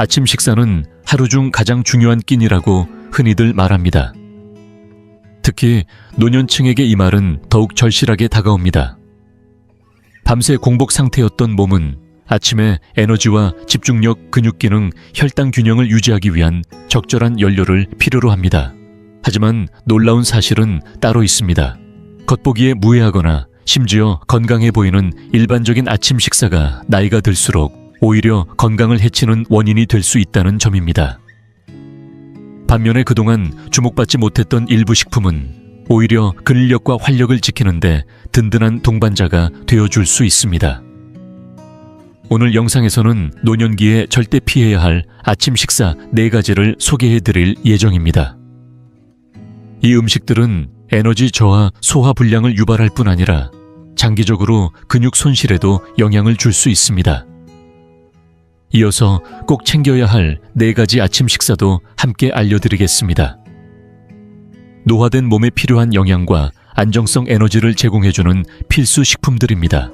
아침 식사는 하루 중 가장 중요한 끼니라고 흔히들 말합니다. 특히 노년층에게 이 말은 더욱 절실하게 다가옵니다. 밤새 공복 상태였던 몸은 아침에 에너지와 집중력, 근육 기능, 혈당 균형을 유지하기 위한 적절한 연료를 필요로 합니다. 하지만 놀라운 사실은 따로 있습니다. 겉보기에 무해하거나 심지어 건강해 보이는 일반적인 아침 식사가 나이가 들수록 오히려 건강을 해치는 원인이 될 수 있다는 점입니다. 반면에 그동안 주목받지 못했던 일부 식품은 오히려 근력과 활력을 지키는데 든든한 동반자가 되어줄 수 있습니다. 오늘 영상에서는 노년기에 절대 피해야 할 아침 식사 4가지를 소개해드릴 예정입니다. 이 음식들은 에너지 저하, 소화 불량을 유발할 뿐 아니라 장기적으로 근육 손실에도 영향을 줄 수 있습니다. 이어서 꼭 챙겨야 할 4가지 아침 식사도 함께 알려드리겠습니다. 노화된 몸에 필요한 영양과 안정성 에너지를 제공해주는 필수 식품들입니다.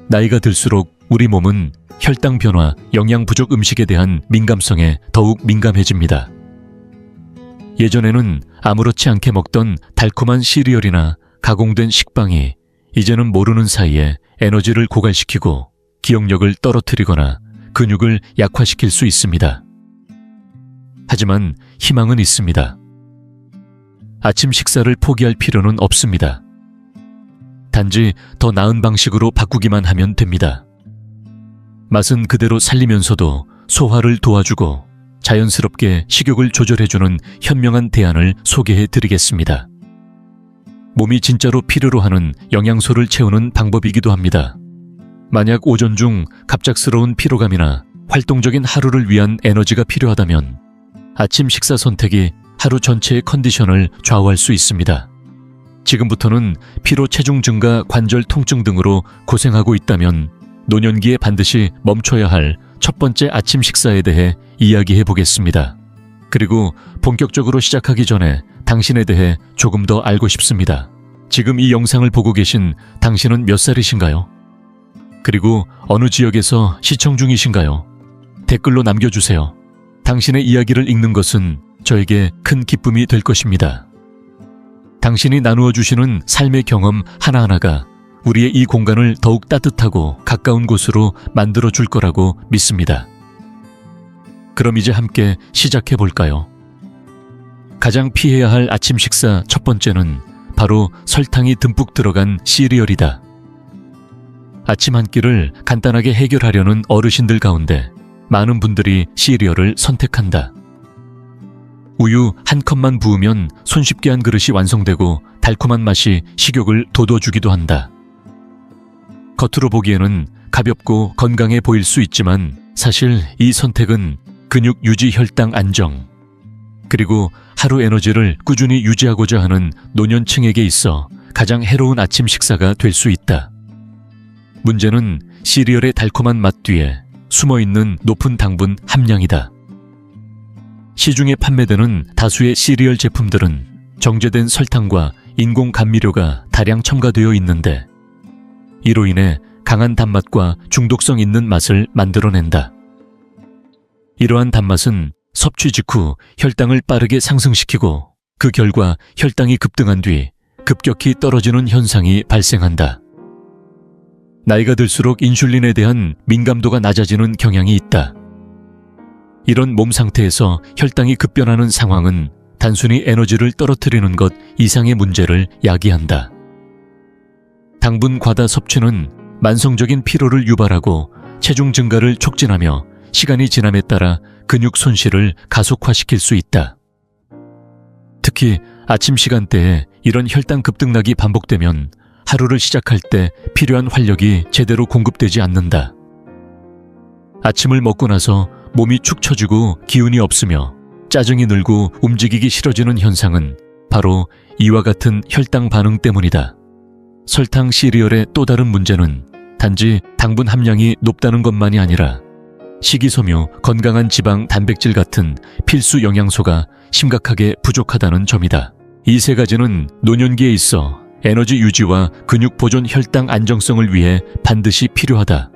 나이가 들수록 우리 몸은 혈당 변화, 영양 부족 음식에 대한 민감성에 더욱 민감해집니다. 예전에는 아무렇지 않게 먹던 달콤한 시리얼이나 가공된 식빵이 이제는 모르는 사이에 에너지를 고갈시키고 기억력을 떨어뜨리거나 근육을 약화시킬 수 있습니다. 하지만 희망은 있습니다. 아침 식사를 포기할 필요는 없습니다. 단지 더 나은 방식으로 바꾸기만 하면 됩니다. 맛은 그대로 살리면서도 소화를 도와주고 자연스럽게 식욕을 조절해주는 현명한 대안을 소개해드리겠습니다. 몸이 진짜로 필요로 하는 영양소를 채우는 방법이기도 합니다. 만약 오전 중 갑작스러운 피로감이나 활동적인 하루를 위한 에너지가 필요하다면 아침 식사 선택이 하루 전체의 컨디션을 좌우할 수 있습니다. 지금부터는 피로, 체중 증가, 관절 통증 등으로 고생하고 있다면 노년기에 반드시 멈춰야 할 첫 번째 아침 식사에 대해 이야기해 보겠습니다. 그리고 본격적으로 시작하기 전에 당신에 대해 조금 더 알고 싶습니다. 지금 이 영상을 보고 계신 당신은 몇 살이신가요? 그리고 어느 지역에서 시청 중이신가요? 댓글로 남겨주세요. 당신의 이야기를 읽는 것은 저에게 큰 기쁨이 될 것입니다. 당신이 나누어 주시는 삶의 경험 하나하나가 우리의 이 공간을 더욱 따뜻하고 가까운 곳으로 만들어 줄 거라고 믿습니다. 그럼 이제 함께 시작해 볼까요? 가장 피해야 할 아침 식사 첫 번째는 바로 설탕이 듬뿍 들어간 시리얼이다. 아침 한 끼를 간단하게 해결하려는 어르신들 가운데 많은 분들이 시리얼을 선택한다. 우유 한 컵만 부으면 손쉽게 한 그릇이 완성되고 달콤한 맛이 식욕을 돋워주기도 한다. 겉으로 보기에는 가볍고 건강해 보일 수 있지만 사실 이 선택은 근육 유지, 혈당 안정, 그리고 하루 에너지를 꾸준히 유지하고자 하는 노년층에게 있어 가장 해로운 아침 식사가 될 수 있다. 문제는 시리얼의 달콤한 맛 뒤에 숨어있는 높은 당분 함량이다. 시중에 판매되는 다수의 시리얼 제품들은 정제된 설탕과 인공 감미료가 다량 첨가되어 있는데 이로 인해 강한 단맛과 중독성 있는 맛을 만들어낸다. 이러한 단맛은 섭취 직후 혈당을 빠르게 상승시키고 그 결과 혈당이 급등한 뒤 급격히 떨어지는 현상이 발생한다. 나이가 들수록 인슐린에 대한 민감도가 낮아지는 경향이 있다. 이런 몸 상태에서 혈당이 급변하는 상황은 단순히 에너지를 떨어뜨리는 것 이상의 문제를 야기한다. 당분 과다 섭취는 만성적인 피로를 유발하고 체중 증가를 촉진하며 시간이 지남에 따라 근육 손실을 가속화시킬 수 있다. 특히 아침 시간대에 이런 혈당 급등락이 반복되면 하루를 시작할 때 필요한 활력이 제대로 공급되지 않는다. 아침을 먹고 나서 몸이 축 처지고 기운이 없으며 짜증이 늘고 움직이기 싫어지는 현상은 바로 이와 같은 혈당 반응 때문이다. 설탕 시리얼의 또 다른 문제는 단지 당분 함량이 높다는 것만이 아니라 식이섬유, 건강한 지방, 단백질 같은 필수 영양소가 심각하게 부족하다는 점이다. 이 3가지는 노년기에 있어 에너지 유지와 근육 보존, 혈당 안정성을 위해 반드시 필요하다.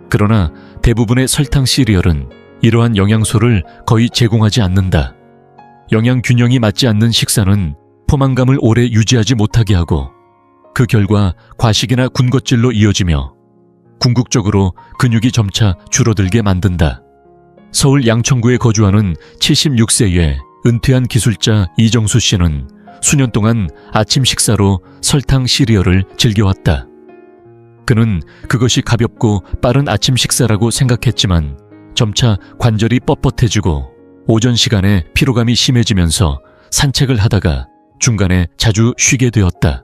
그러나 대부분의 설탕 시리얼은 이러한 영양소를 거의 제공하지 않는다. 영양 균형이 맞지 않는 식사는 포만감을 오래 유지하지 못하게 하고 그 결과 과식이나 군것질로 이어지며 궁극적으로 근육이 점차 줄어들게 만든다. 서울 양천구에 거주하는 76세의 은퇴한 기술자 이정수 씨는 수년 동안 아침 식사로 설탕 시리얼을 즐겨왔다. 그는 그것이 가볍고 빠른 아침 식사라고 생각했지만 점차 관절이 뻣뻣해지고 오전 시간에 피로감이 심해지면서 산책을 하다가 중간에 자주 쉬게 되었다.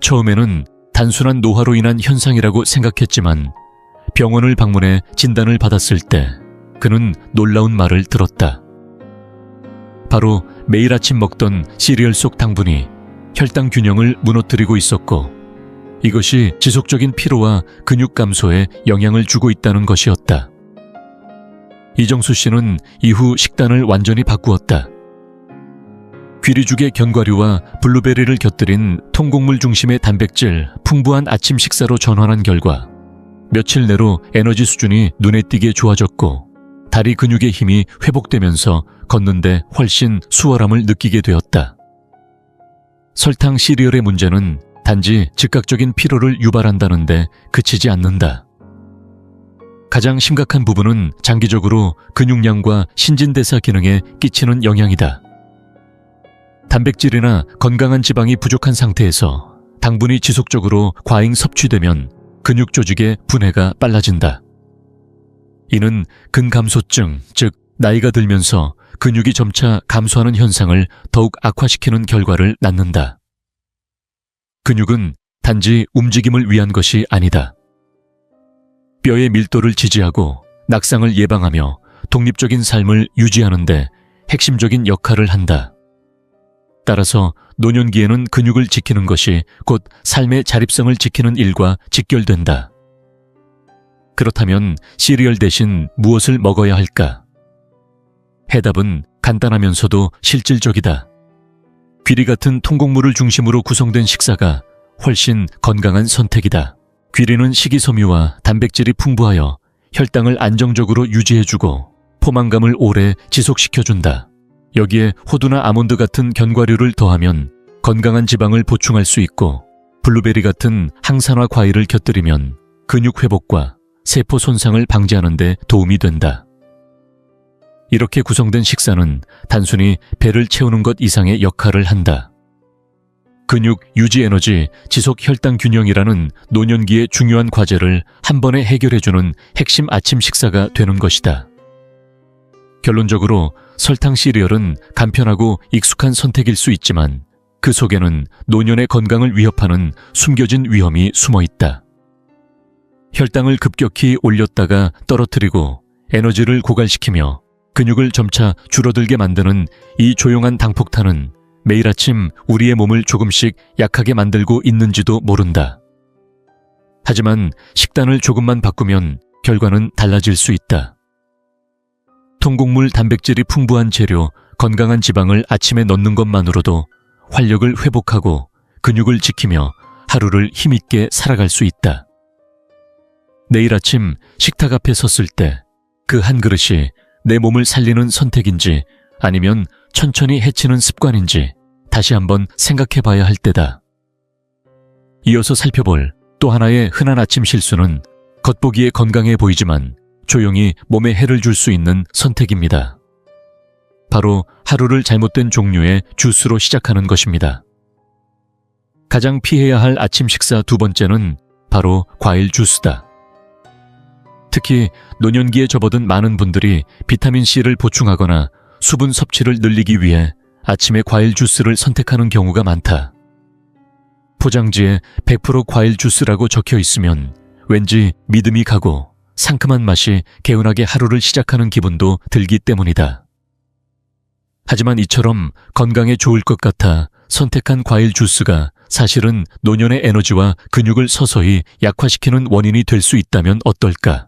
처음에는 단순한 노화로 인한 현상이라고 생각했지만 병원을 방문해 진단을 받았을 때 그는 놀라운 말을 들었다. 바로 매일 아침 먹던 시리얼 속 당분이 혈당 균형을 무너뜨리고 있었고 이것이 지속적인 피로와 근육 감소에 영향을 주고 있다는 것이었다. 이정수 씨는 이후 식단을 완전히 바꾸었다. 귀리죽의 견과류와 블루베리를 곁들인 통곡물 중심의 단백질 풍부한 아침 식사로 전환한 결과 며칠 내로 에너지 수준이 눈에 띄게 좋아졌고 다리 근육의 힘이 회복되면서 걷는데 훨씬 수월함을 느끼게 되었다. 설탕 시리얼의 문제는 단지 즉각적인 피로를 유발한다는데 그치지 않는다. 가장 심각한 부분은 장기적으로 근육량과 신진대사 기능에 끼치는 영향이다. 단백질이나 건강한 지방이 부족한 상태에서 당분이 지속적으로 과잉 섭취되면 근육 조직의 분해가 빨라진다. 이는 근감소증, 즉 나이가 들면서 근육이 점차 감소하는 현상을 더욱 악화시키는 결과를 낳는다. 근육은 단지 움직임을 위한 것이 아니다. 뼈의 밀도를 지지하고 낙상을 예방하며 독립적인 삶을 유지하는 데 핵심적인 역할을 한다. 따라서 노년기에는 근육을 지키는 것이 곧 삶의 자립성을 지키는 일과 직결된다. 그렇다면 시리얼 대신 무엇을 먹어야 할까? 해답은 간단하면서도 실질적이다. 귀리 같은 통곡물을 중심으로 구성된 식사가 훨씬 건강한 선택이다. 귀리는 식이섬유와 단백질이 풍부하여 혈당을 안정적으로 유지해주고 포만감을 오래 지속시켜준다. 여기에 호두나 아몬드 같은 견과류를 더하면 건강한 지방을 보충할 수 있고 블루베리 같은 항산화 과일을 곁들이면 근육 회복과 세포 손상을 방지하는 데 도움이 된다. 이렇게 구성된 식사는 단순히 배를 채우는 것 이상의 역할을 한다. 근육 유지 에너지 지속 혈당 균형이라는 노년기의 중요한 과제를 한 번에 해결해주는 핵심 아침 식사가 되는 것이다. 결론적으로 설탕 시리얼은 간편하고 익숙한 선택일 수 있지만 그 속에는 노년의 건강을 위협하는 숨겨진 위험이 숨어 있다. 혈당을 급격히 올렸다가 떨어뜨리고 에너지를 고갈시키며 근육을 점차 줄어들게 만드는 이 조용한 당폭탄은 매일 아침 우리의 몸을 조금씩 약하게 만들고 있는지도 모른다. 하지만 식단을 조금만 바꾸면 결과는 달라질 수 있다. 통곡물 단백질이 풍부한 재료, 건강한 지방을 아침에 넣는 것만으로도 활력을 회복하고 근육을 지키며 하루를 힘있게 살아갈 수 있다. 내일 아침 식탁 앞에 섰을 때 그 한 그릇이 내 몸을 살리는 선택인지 아니면 천천히 해치는 습관인지 다시 한번 생각해 봐야 할 때다. 이어서 살펴볼 또 하나의 흔한 아침 실수는 겉보기에 건강해 보이지만 조용히 몸에 해를 줄 수 있는 선택입니다. 바로 하루를 잘못된 종류의 주스로 시작하는 것입니다. 가장 피해야 할 아침 식사 두 번째는 바로 과일 주스다. 특히 노년기에 접어든 많은 분들이 비타민C를 보충하거나 수분 섭취를 늘리기 위해 아침에 과일 주스를 선택하는 경우가 많다. 포장지에 100% 과일 주스라고 적혀 있으면 왠지 믿음이 가고 상큼한 맛이 개운하게 하루를 시작하는 기분도 들기 때문이다. 하지만 이처럼 건강에 좋을 것 같아 선택한 과일 주스가 사실은 노년의 에너지와 근육을 서서히 약화시키는 원인이 될 수 있다면 어떨까?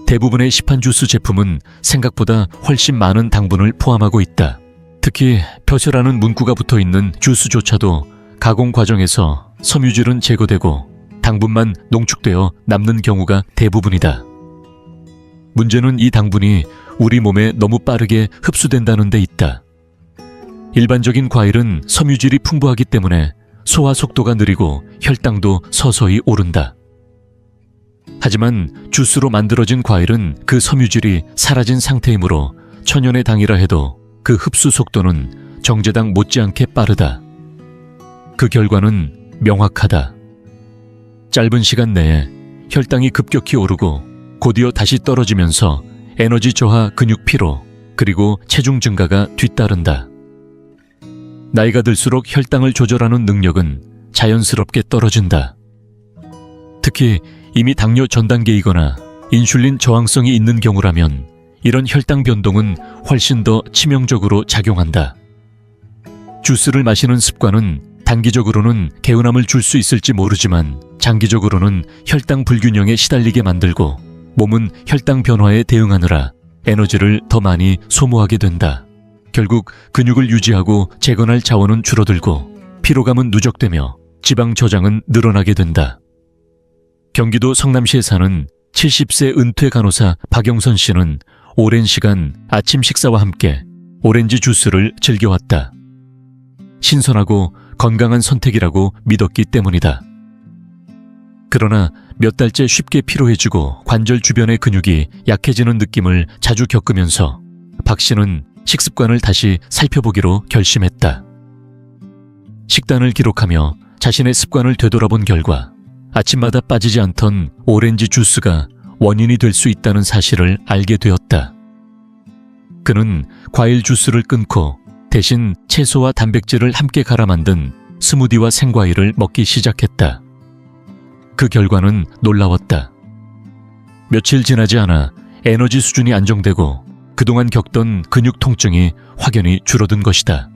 대부분의 시판 주스 제품은 생각보다 훨씬 많은 당분을 포함하고 있다. 특히 표시라는 문구가 붙어있는 주스조차도 가공 과정에서 섬유질은 제거되고 당분만 농축되어 남는 경우가 대부분이다. 문제는 이 당분이 우리 몸에 너무 빠르게 흡수된다는 데 있다. 일반적인 과일은 섬유질이 풍부하기 때문에 소화 속도가 느리고 혈당도 서서히 오른다. 하지만 주스로 만들어진 과일은 그 섬유질이 사라진 상태이므로 천연의 당이라 해도 그 흡수 속도는 정제당 못지않게 빠르다. 그 결과는 명확하다. 짧은 시간 내에 혈당이 급격히 오르고 곧이어 다시 떨어지면서 에너지 저하, 근육 피로, 그리고 체중 증가가 뒤따른다. 나이가 들수록 혈당을 조절하는 능력은 자연스럽게 떨어진다. 특히 이미 당뇨 전 단계이거나 인슐린 저항성이 있는 경우라면 이런 혈당 변동은 훨씬 더 치명적으로 작용한다. 주스를 마시는 습관은 단기적으로는 개운함을 줄 수 있을지 모르지만 장기적으로는 혈당 불균형에 시달리게 만들고 몸은 혈당 변화에 대응하느라 에너지를 더 많이 소모하게 된다. 결국 근육을 유지하고 재건할 자원은 줄어들고 피로감은 누적되며 지방 저장은 늘어나게 된다. 경기도 성남시에 사는 70세 은퇴 간호사 박영선 씨는 오랜 시간 아침 식사와 함께 오렌지 주스를 즐겨왔다. 신선하고 건강한 선택이라고 믿었기 때문이다. 그러나 몇 달째 쉽게 피로해지고 관절 주변의 근육이 약해지는 느낌을 자주 겪으면서 박 씨는 식습관을 다시 살펴보기로 결심했다. 식단을 기록하며 자신의 습관을 되돌아본 결과 아침마다 빠지지 않던 오렌지 주스가 원인이 될 수 있다는 사실을 알게 되었다. 그는 과일 주스를 끊고 대신 채소와 단백질을 함께 갈아 만든 스무디와 생과일을 먹기 시작했다. 그 결과는 놀라웠다. 며칠 지나지 않아 에너지 수준이 안정되고 그동안 겪던 근육 통증이 확연히 줄어든 것이다.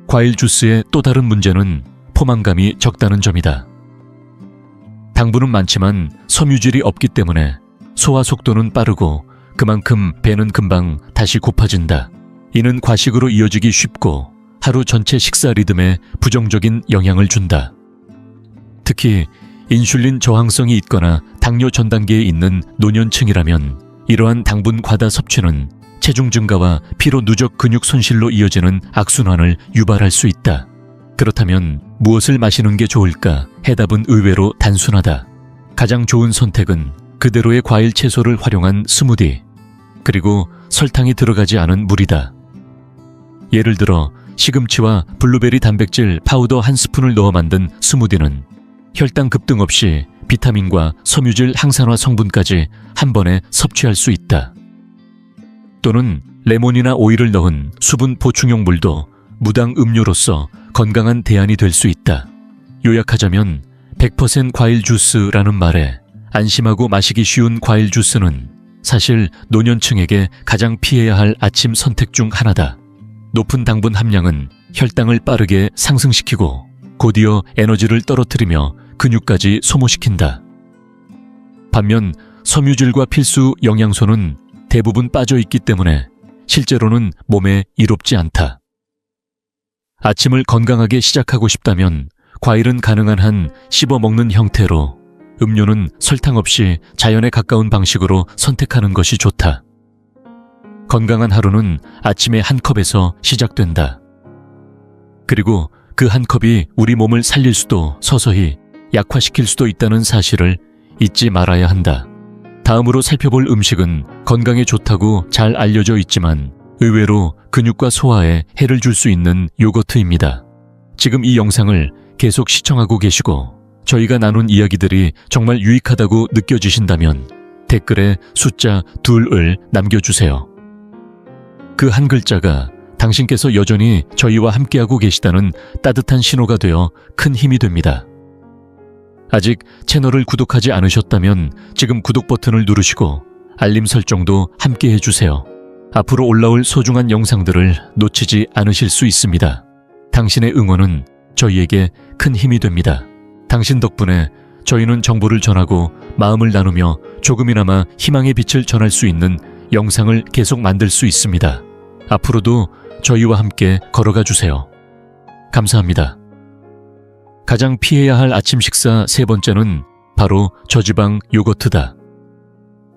과일 주스의 또 다른 문제는 포만감이 적다는 점이다. 당분은 많지만 섬유질이 없기 때문에 소화 속도는 빠르고 그만큼 배는 금방 다시 고파진다. 이는 과식으로 이어지기 쉽고 하루 전체 식사 리듬에 부정적인 영향을 준다. 특히 인슐린 저항성이 있거나 당뇨 전 단계에 있는 노년층이라면 이러한 당분 과다 섭취는 체중 증가와 피로 누적 근육 손실로 이어지는 악순환을 유발할 수 있다. 그렇다면 무엇을 마시는 게 좋을까? 해답은 의외로 단순하다. 가장 좋은 선택은 그대로의 과일 채소를 활용한 스무디, 그리고 설탕이 들어가지 않은 물이다. 예를 들어 시금치와 블루베리 단백질 파우더 한 스푼을 넣어 만든 스무디는 혈당 급등 없이 비타민과 섬유질 항산화 성분까지 한 번에 섭취할 수 있다. 또는 레몬이나 오일을 넣은 수분 보충용 물도 무당 음료로서 건강한 대안이 될 수 있다. 요약하자면 100% 과일 주스라는 말에 안심하고 마시기 쉬운 과일 주스는 사실 노년층에게 가장 피해야 할 아침 선택 중 하나다. 높은 당분 함량은 혈당을 빠르게 상승시키고 곧이어 에너지를 떨어뜨리며 근육까지 소모시킨다. 반면 섬유질과 필수 영양소는 대부분 빠져있기 때문에 실제로는 몸에 이롭지 않다. 아침을 건강하게 시작하고 싶다면 과일은 가능한 한 씹어 먹는 형태로, 음료는 설탕 없이 자연에 가까운 방식으로 선택하는 것이 좋다. 건강한 하루는 아침에 한 컵에서 시작된다. 그리고 그 한 컵이 우리 몸을 살릴 수도 서서히 약화시킬 수도 있다는 사실을 잊지 말아야 한다. 다음으로 살펴볼 음식은 건강에 좋다고 잘 알려져 있지만 의외로 근육과 소화에 해를 줄 수 있는 요거트입니다. 지금 이 영상을 계속 시청하고 계시고 저희가 나눈 이야기들이 정말 유익하다고 느껴지신다면 댓글에 숫자 2을 남겨주세요. 그 한 글자가 당신께서 여전히 저희와 함께하고 계시다는 따뜻한 신호가 되어 큰 힘이 됩니다. 아직 채널을 구독하지 않으셨다면 지금 구독 버튼을 누르시고 알림 설정도 함께 해주세요. 앞으로 올라올 소중한 영상들을 놓치지 않으실 수 있습니다. 당신의 응원은 저희에게 큰 힘이 됩니다. 당신 덕분에 저희는 정보를 전하고 마음을 나누며 조금이나마 희망의 빛을 전할 수 있는 영상을 계속 만들 수 있습니다. 앞으로도 저희와 함께 걸어가 주세요. 감사합니다. 가장 피해야 할 아침 식사 세 번째는 바로 저지방 요거트다.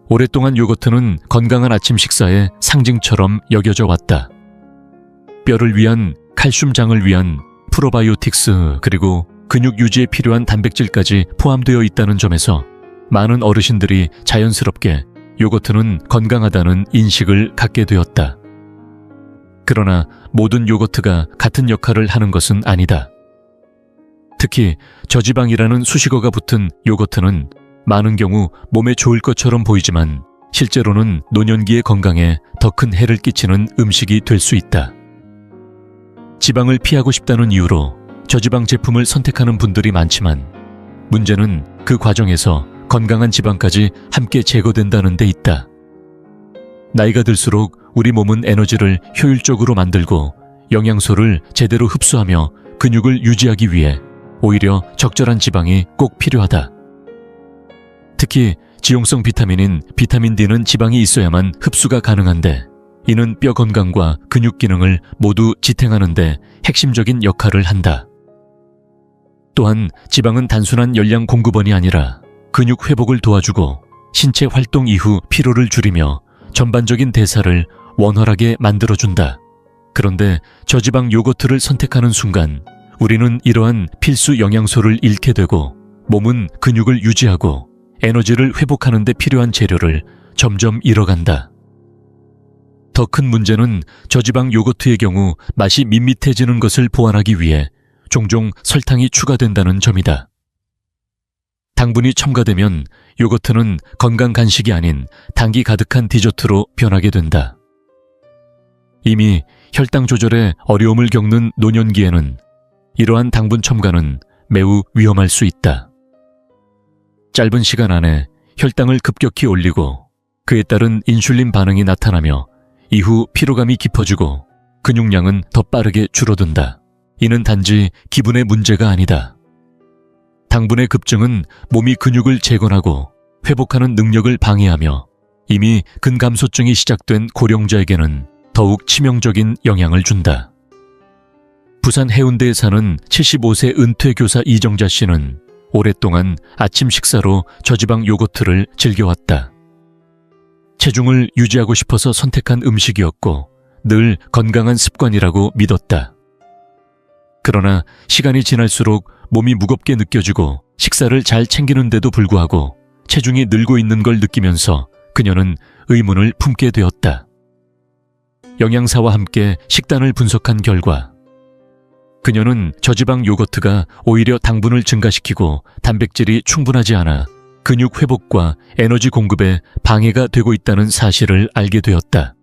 오랫동안 요거트는 건강한 아침 식사의 상징처럼 여겨져 왔다. 뼈를 위한 칼슘장을 위한 프로바이오틱스 그리고 근육 유지에 필요한 단백질까지 포함되어 있다는 점에서 많은 어르신들이 자연스럽게 요거트는 건강하다는 인식을 갖게 되었다. 그러나 모든 요거트가 같은 역할을 하는 것은 아니다. 특히 저지방이라는 수식어가 붙은 요거트는 많은 경우 몸에 좋을 것처럼 보이지만 실제로는 노년기의 건강에 더 큰 해를 끼치는 음식이 될 수 있다. 지방을 피하고 싶다는 이유로 저지방 제품을 선택하는 분들이 많지만 문제는 그 과정에서 건강한 지방까지 함께 제거된다는 데 있다. 나이가 들수록 우리 몸은 에너지를 효율적으로 만들고 영양소를 제대로 흡수하며 근육을 유지하기 위해 오히려 적절한 지방이 꼭 필요하다. 특히 지용성 비타민인 비타민 D는 지방이 있어야만 흡수가 가능한데 이는 뼈 건강과 근육 기능을 모두 지탱하는 데 핵심적인 역할을 한다. 또한 지방은 단순한 열량 공급원이 아니라 근육 회복을 도와주고 신체 활동 이후 피로를 줄이며 전반적인 대사를 원활하게 만들어준다. 그런데 저지방 요거트를 선택하는 순간 우리는 이러한 필수 영양소를 잃게 되고 몸은 근육을 유지하고 에너지를 회복하는 데 필요한 재료를 점점 잃어간다. 더 큰 문제는 저지방 요거트의 경우 맛이 밋밋해지는 것을 보완하기 위해 종종 설탕이 추가된다는 점이다. 당분이 첨가되면 요거트는 건강 간식이 아닌 당기 가득한 디저트로 변하게 된다. 이미 혈당 조절에 어려움을 겪는 노년기에는 이러한 당분 첨가는 매우 위험할 수 있다. 짧은 시간 안에 혈당을 급격히 올리고 그에 따른 인슐린 반응이 나타나며 이후 피로감이 깊어지고 근육량은 더 빠르게 줄어든다. 이는 단지 기분의 문제가 아니다. 당분의 급증은 몸이 근육을 재건하고 회복하는 능력을 방해하며 이미 근감소증이 시작된 고령자에게는 더욱 치명적인 영향을 준다. 부산 해운대에 사는 75세 은퇴 교사 이정자 씨는 오랫동안 아침 식사로 저지방 요거트를 즐겨왔다. 체중을 유지하고 싶어서 선택한 음식이었고 늘 건강한 습관이라고 믿었다. 그러나 시간이 지날수록 몸이 무겁게 느껴지고 식사를 잘 챙기는데도 불구하고 체중이 늘고 있는 걸 느끼면서 그녀는 의문을 품게 되었다. 영양사와 함께 식단을 분석한 결과 그녀는 저지방 요거트가 오히려 당분을 증가시키고 단백질이 충분하지 않아 근육 회복과 에너지 공급에 방해가 되고 있다는 사실을 알게 되었다.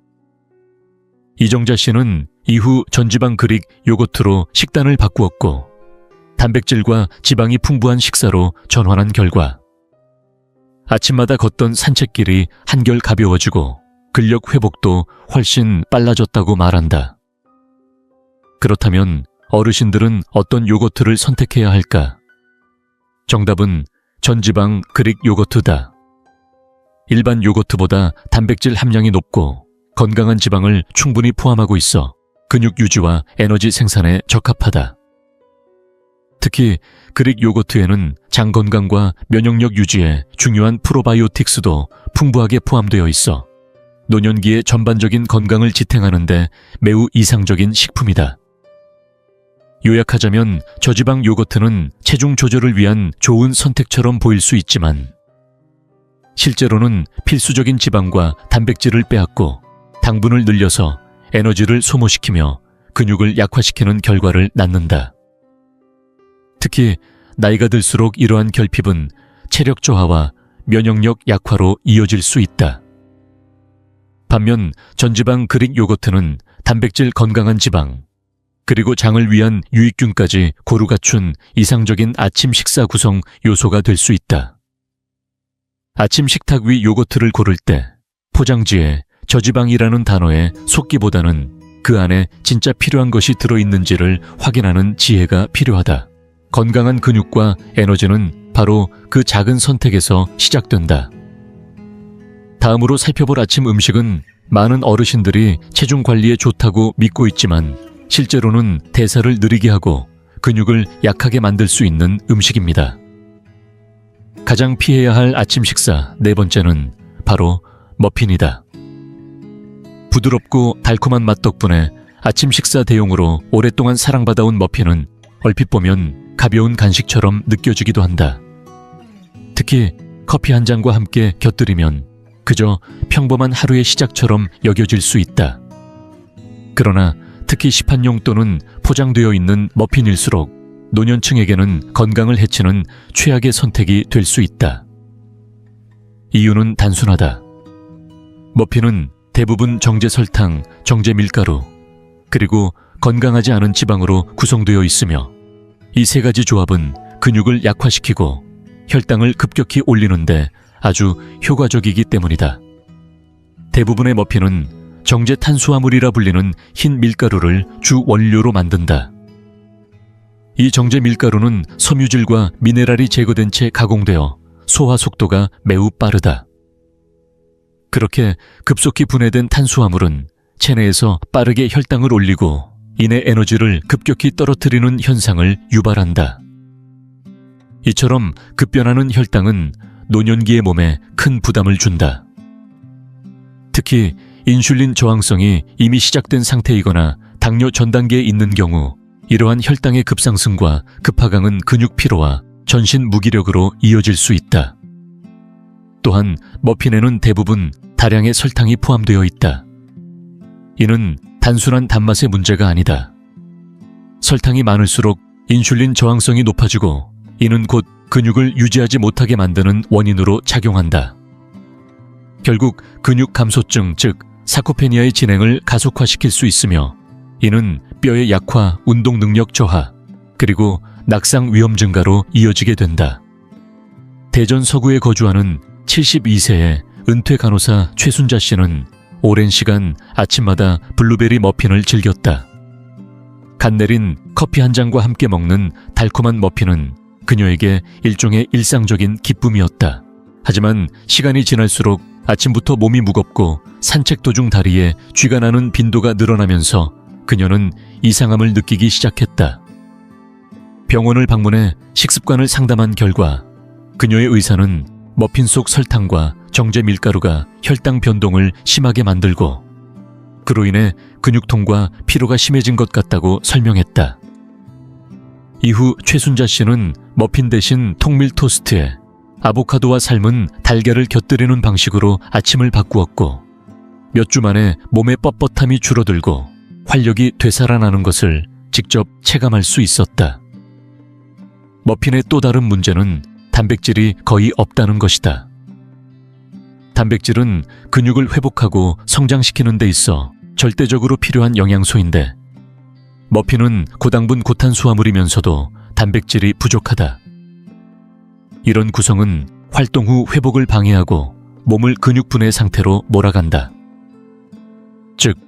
이정자 씨는 이후 전지방 그릭 요거트로 식단을 바꾸었고 단백질과 지방이 풍부한 식사로 전환한 결과 아침마다 걷던 산책길이 한결 가벼워지고 근력 회복도 훨씬 빨라졌다고 말한다. 그렇다면 어르신들은 어떤 요거트를 선택해야 할까? 정답은 전지방 그릭 요거트다. 일반 요거트보다 단백질 함량이 높고 건강한 지방을 충분히 포함하고 있어 근육 유지와 에너지 생산에 적합하다. 특히 그릭 요거트에는 장 건강과 면역력 유지에 중요한 프로바이오틱스도 풍부하게 포함되어 있어 노년기의 전반적인 건강을 지탱하는 데 매우 이상적인 식품이다. 요약하자면 저지방 요거트는 체중 조절을 위한 좋은 선택처럼 보일 수 있지만 실제로는 필수적인 지방과 단백질을 빼앗고 당분을 늘려서 에너지를 소모시키며 근육을 약화시키는 결과를 낳는다. 특히 나이가 들수록 이러한 결핍은 체력 저하와 면역력 약화로 이어질 수 있다. 반면 전지방 그릭 요거트는 단백질 건강한 지방, 그리고 장을 위한 유익균까지 고루 갖춘 이상적인 아침 식사 구성 요소가 될 수 있다. 아침 식탁 위 요거트를 고를 때 포장지에 저지방이라는 단어에 속기보다는 그 안에 진짜 필요한 것이 들어있는지를 확인하는 지혜가 필요하다. 건강한 근육과 에너지는 바로 그 작은 선택에서 시작된다. 다음으로 살펴볼 아침 음식은 많은 어르신들이 체중 관리에 좋다고 믿고 있지만 실제로는 대사를 느리게 하고 근육을 약하게 만들 수 있는 음식입니다. 가장 피해야 할 아침 식사 네 번째는 바로 머핀이다. 부드럽고 달콤한 맛 덕분에 아침 식사 대용으로 오랫동안 사랑받아온 머핀은 얼핏 보면 가벼운 간식처럼 느껴지기도 한다. 특히 커피 한 잔과 함께 곁들이면 그저 평범한 하루의 시작처럼 여겨질 수 있다. 그러나 특히 시판용 또는 포장되어 있는 머핀일수록 노년층에게는 건강을 해치는 최악의 선택이 될 수 있다. 이유는 단순하다. 머핀은 대부분 정제 설탕, 정제 밀가루, 그리고 건강하지 않은 지방으로 구성되어 있으며 이 세 가지 조합은 근육을 약화시키고 혈당을 급격히 올리는데 아주 효과적이기 때문이다. 대부분의 머핀은 정제 탄수화물이라 불리는 흰 밀가루를 주 원료로 만든다. 이 정제 밀가루는 섬유질과 미네랄이 제거된 채 가공되어 소화 속도가 매우 빠르다. 그렇게 급속히 분해된 탄수화물은 체내에서 빠르게 혈당을 올리고 이내 에너지를 급격히 떨어뜨리는 현상을 유발한다. 이처럼 급변하는 혈당은 노년기의 몸에 큰 부담을 준다. 특히 인슐린 저항성이 이미 시작된 상태이거나 당뇨 전 단계에 있는 경우 이러한 혈당의 급상승과 급하강은 근육 피로와 전신 무기력으로 이어질 수 있다. 또한 머핀에는 대부분 다량의 설탕이 포함되어 있다. 이는 단순한 단맛의 문제가 아니다. 설탕이 많을수록 인슐린 저항성이 높아지고 이는 곧 근육을 유지하지 못하게 만드는 원인으로 작용한다. 결국 근육 감소증 즉 사코페니아의 진행을 가속화시킬 수 있으며 이는 뼈의 약화, 운동 능력 저하, 그리고 낙상 위험 증가로 이어지게 된다. 대전 서구에 거주하는 72세의 은퇴 간호사 최순자 씨는 오랜 시간 아침마다 블루베리 머핀을 즐겼다. 갓 내린 커피 한 잔과 함께 먹는 달콤한 머핀은 그녀에게 일종의 일상적인 기쁨이었다. 하지만 시간이 지날수록 아침부터 몸이 무겁고 산책 도중 다리에 쥐가 나는 빈도가 늘어나면서 그녀는 이상함을 느끼기 시작했다. 병원을 방문해 식습관을 상담한 결과 그녀의 의사는 머핀 속 설탕과 정제 밀가루가 혈당 변동을 심하게 만들고 그로 인해 근육통과 피로가 심해진 것 같다고 설명했다. 이후 최순자 씨는 머핀 대신 통밀 토스트에 아보카도와 삶은 달걀을 곁들이는 방식으로 아침을 바꾸었고 몇 주 만에 몸의 뻣뻣함이 줄어들고 활력이 되살아나는 것을 직접 체감할 수 있었다. 머핀의 또 다른 문제는 단백질이 거의 없다는 것이다. 단백질은 근육을 회복하고 성장시키는 데 있어 절대적으로 필요한 영양소인데 머핀은 고당분 고탄수화물이면서도 단백질이 부족하다. 이런 구성은 활동 후 회복을 방해하고 몸을 근육 분해 상태로 몰아간다. 즉,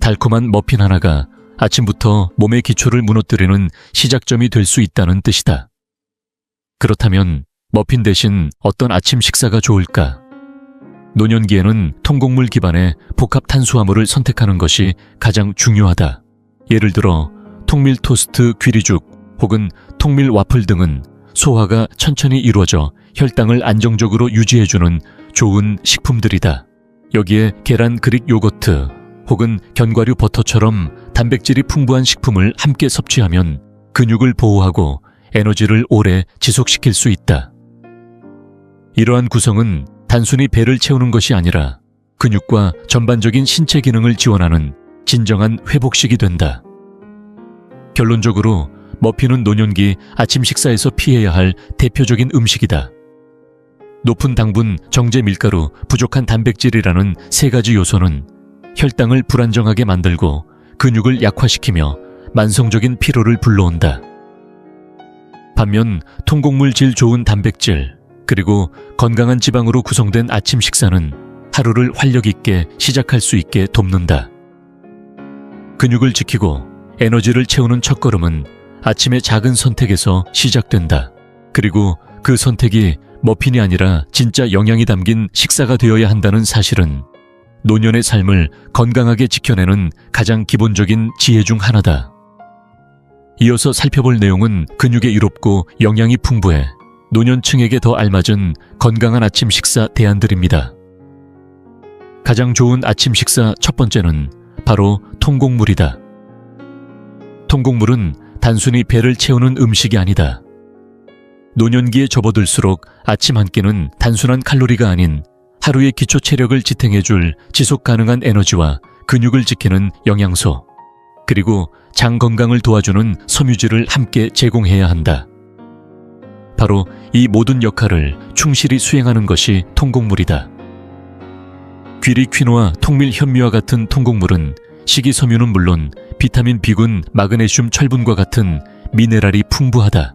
달콤한 머핀 하나가 아침부터 몸의 기초를 무너뜨리는 시작점이 될 수 있다는 뜻이다. 그렇다면 머핀 대신 어떤 아침 식사가 좋을까? 노년기에는 통곡물 기반의 복합 탄수화물을 선택하는 것이 가장 중요하다. 예를 들어 통밀 토스트 귀리죽 혹은 통밀 와플 등은 소화가 천천히 이루어져 혈당을 안정적으로 유지해주는 좋은 식품들이다. 여기에 계란 그릭 요거트 혹은 견과류 버터처럼 단백질이 풍부한 식품을 함께 섭취하면 근육을 보호하고 에너지를 오래 지속시킬 수 있다. 이러한 구성은 단순히 배를 채우는 것이 아니라 근육과 전반적인 신체 기능을 지원하는 진정한 회복식이 된다. 결론적으로 머핀은 노년기 아침 식사에서 피해야 할 대표적인 음식이다. 높은 당분, 정제 밀가루, 부족한 단백질이라는 세 가지 요소는 혈당을 불안정하게 만들고 근육을 약화시키며 만성적인 피로를 불러온다. 반면 통곡물 질 좋은 단백질, 그리고 건강한 지방으로 구성된 아침 식사는 하루를 활력 있게 시작할 수 있게 돕는다. 근육을 지키고 에너지를 채우는 첫걸음은 아침의 작은 선택에서 시작된다. 그리고 그 선택이 머핀이 아니라 진짜 영양이 담긴 식사가 되어야 한다는 사실은 노년의 삶을 건강하게 지켜내는 가장 기본적인 지혜 중 하나다. 이어서 살펴볼 내용은 근육에 이롭고 영양이 풍부해 노년층에게 더 알맞은 건강한 아침 식사 대안들입니다. 가장 좋은 아침 식사 첫 번째는 바로 통곡물이다. 통곡물은 단순히 배를 채우는 음식이 아니다. 노년기에 접어들수록 아침 한 끼는 단순한 칼로리가 아닌 하루의 기초 체력을 지탱해줄 지속 가능한 에너지와 근육을 지키는 영양소, 그리고 장 건강을 도와주는 섬유질을 함께 제공해야 한다. 바로 이 모든 역할을 충실히 수행하는 것이 통곡물이다. 귀리 퀴노아, 통밀 현미와 같은 통곡물은 식이섬유는 물론 비타민 B군, 마그네슘, 철분과 같은 미네랄이 풍부하다.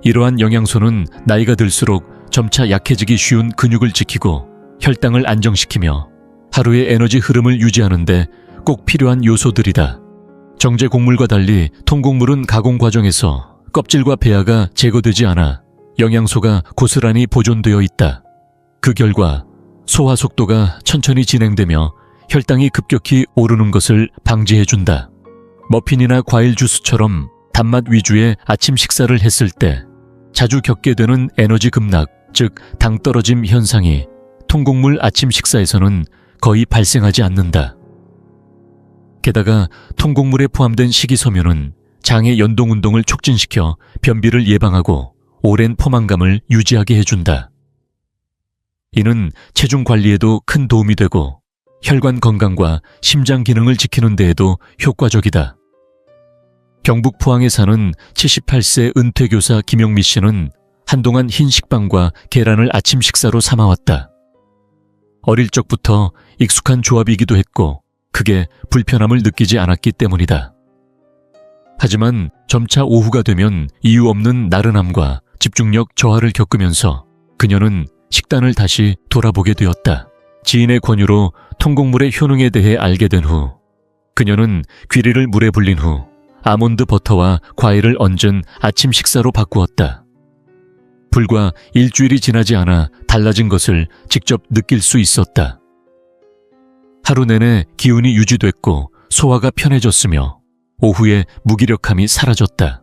이러한 영양소는 나이가 들수록 점차 약해지기 쉬운 근육을 지키고 혈당을 안정시키며 하루의 에너지 흐름을 유지하는 데 꼭 필요한 요소들이다. 정제 곡물과 달리 통곡물은 가공 과정에서 껍질과 배아가 제거되지 않아 영양소가 고스란히 보존되어 있다. 그 결과 소화 속도가 천천히 진행되며 혈당이 급격히 오르는 것을 방지해준다. 머핀이나 과일 주스처럼 단맛 위주의 아침 식사를 했을 때 자주 겪게 되는 에너지 급락, 즉 당 떨어짐 현상이 통곡물 아침 식사에서는 거의 발생하지 않는다. 게다가 통곡물에 포함된 식이섬유는 장의 연동운동을 촉진시켜 변비를 예방하고 오랜 포만감을 유지하게 해준다. 이는 체중 관리에도 큰 도움이 되고 혈관 건강과 심장 기능을 지키는 데에도 효과적이다. 경북 포항에 사는 78세 은퇴교사 김영미 씨는 한동안 흰 식빵과 계란을 아침 식사로 삼아왔다. 어릴 적부터 익숙한 조합이기도 했고 크게 불편함을 느끼지 않았기 때문이다. 하지만 점차 오후가 되면 이유 없는 나른함과 집중력 저하를 겪으면서 그녀는 식단을 다시 돌아보게 되었다. 지인의 권유로 통곡물의 효능에 대해 알게 된 후 그녀는 귀리를 물에 불린 후 아몬드 버터와 과일을 얹은 아침 식사로 바꾸었다. 불과 일주일이 지나지 않아 달라진 것을 직접 느낄 수 있었다. 하루 내내 기운이 유지됐고 소화가 편해졌으며 오후에 무기력함이 사라졌다.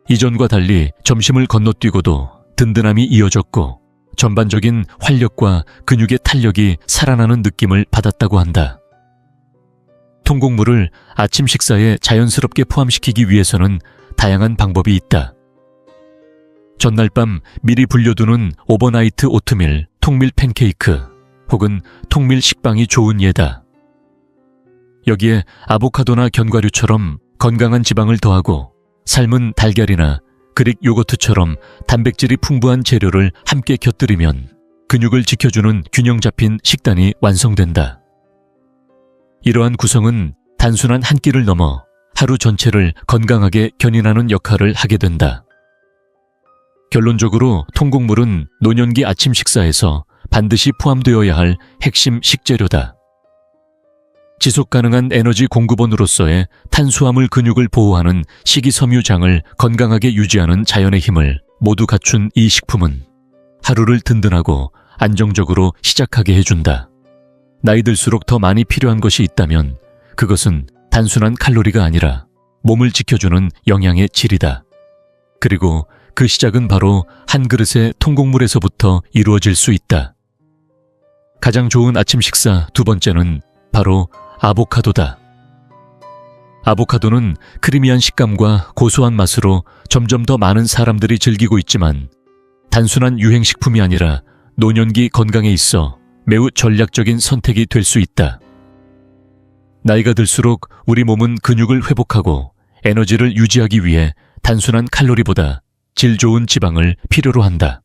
이전과 달리 점심을 건너뛰고도 든든함이 이어졌고 전반적인 활력과 근육의 탄력이 살아나는 느낌을 받았다고 한다. 통곡물을 아침 식사에 자연스럽게 포함시키기 위해서는 다양한 방법이 있다. 전날 밤 미리 불려두는 오버나이트 오트밀, 통밀 팬케이크 혹은 통밀 식빵이 좋은 예다. 여기에 아보카도나 견과류처럼 건강한 지방을 더하고 삶은 달걀이나 그릭 요거트처럼 단백질이 풍부한 재료를 함께 곁들이면 근육을 지켜주는 균형 잡힌 식단이 완성된다. 이러한 구성은 단순한 한 끼를 넘어 하루 전체를 건강하게 견인하는 역할을 하게 된다. 결론적으로 통곡물은 노년기 아침 식사에서 반드시 포함되어야 할 핵심 식재료다. 지속 가능한 에너지 공급원으로서의 탄수화물 근육을 보호하는 식이섬유장을 건강하게 유지하는 자연의 힘을 모두 갖춘 이 식품은 하루를 든든하고 안정적으로 시작하게 해준다. 나이 들수록 더 많이 필요한 것이 있다면 그것은 단순한 칼로리가 아니라 몸을 지켜주는 영양의 질이다. 그리고 그 시작은 바로 한 그릇의 통곡물에서부터 이루어질 수 있다. 가장 좋은 아침 식사 두 번째는 바로 아보카도다. 아보카도는 크리미한 식감과 고소한 맛으로 점점 더 많은 사람들이 즐기고 있지만 단순한 유행식품이 아니라 노년기 건강에 있어 매우 전략적인 선택이 될 수 있다. 나이가 들수록 우리 몸은 근육을 회복하고 에너지를 유지하기 위해 단순한 칼로리보다 질 좋은 지방을 필요로 한다.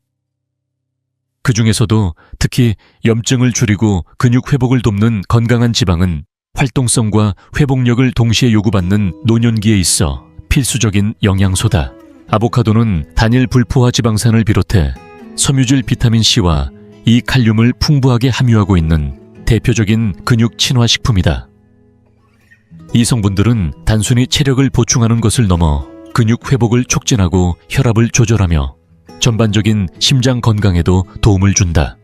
그 중에서도 특히 염증을 줄이고 근육 회복을 돕는 건강한 지방은 활동성과 회복력을 동시에 요구받는 노년기에 있어 필수적인 영양소다. 아보카도는 단일 불포화 지방산을 비롯해 섬유질 비타민 C와 이 칼륨을 풍부하게 함유하고 있는 대표적인 근육 친화 식품이다. 이 성분들은 단순히 체력을 보충하는 것을 넘어 근육 회복을 촉진하고 혈압을 조절하며 전반적인 심장 건강에도 도움을 준다.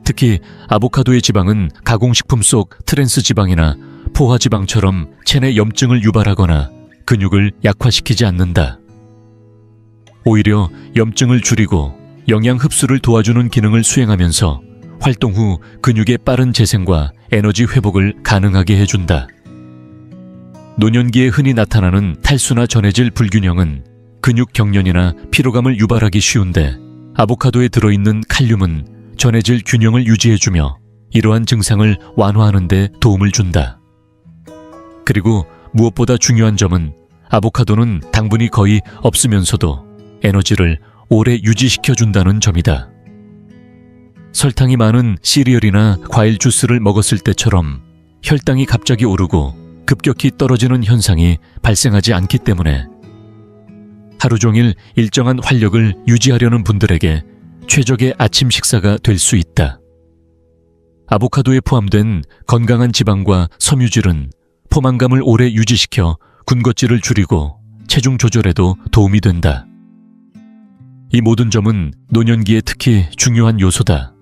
특히 아보카도의 지방은 가공식품 속 트랜스 지방이나 포화지방처럼 체내 염증을 유발하거나 근육을 약화시키지 않는다. 오히려 염증을 줄이고 영양 흡수를 도와주는 기능을 수행하면서 활동 후 근육의 빠른 재생과 에너지 회복을 가능하게 해준다. 노년기에 흔히 나타나는 탈수나 전해질 불균형은 근육 경련이나 피로감을 유발하기 쉬운데, 아보카도에 들어있는 칼륨은 전해질 균형을 유지해주며 이러한 증상을 완화하는 데 도움을 준다. 그리고 무엇보다 중요한 점은 아보카도는 당분이 거의 없으면서도 에너지를 오래 유지시켜준다는 점이다. 설탕이 많은 시리얼이나 과일 주스를 먹었을 때처럼 혈당이 갑자기 오르고 급격히 떨어지는 현상이 발생하지 않기 때문에 하루 종일 일정한 활력을 유지하려는 분들에게 최적의 아침 식사가 될 수 있다. 아보카도에 포함된 건강한 지방과 섬유질은 포만감을 오래 유지시켜 군것질을 줄이고 체중 조절에도 도움이 된다. 이 모든 점은 노년기에 특히 중요한 요소다.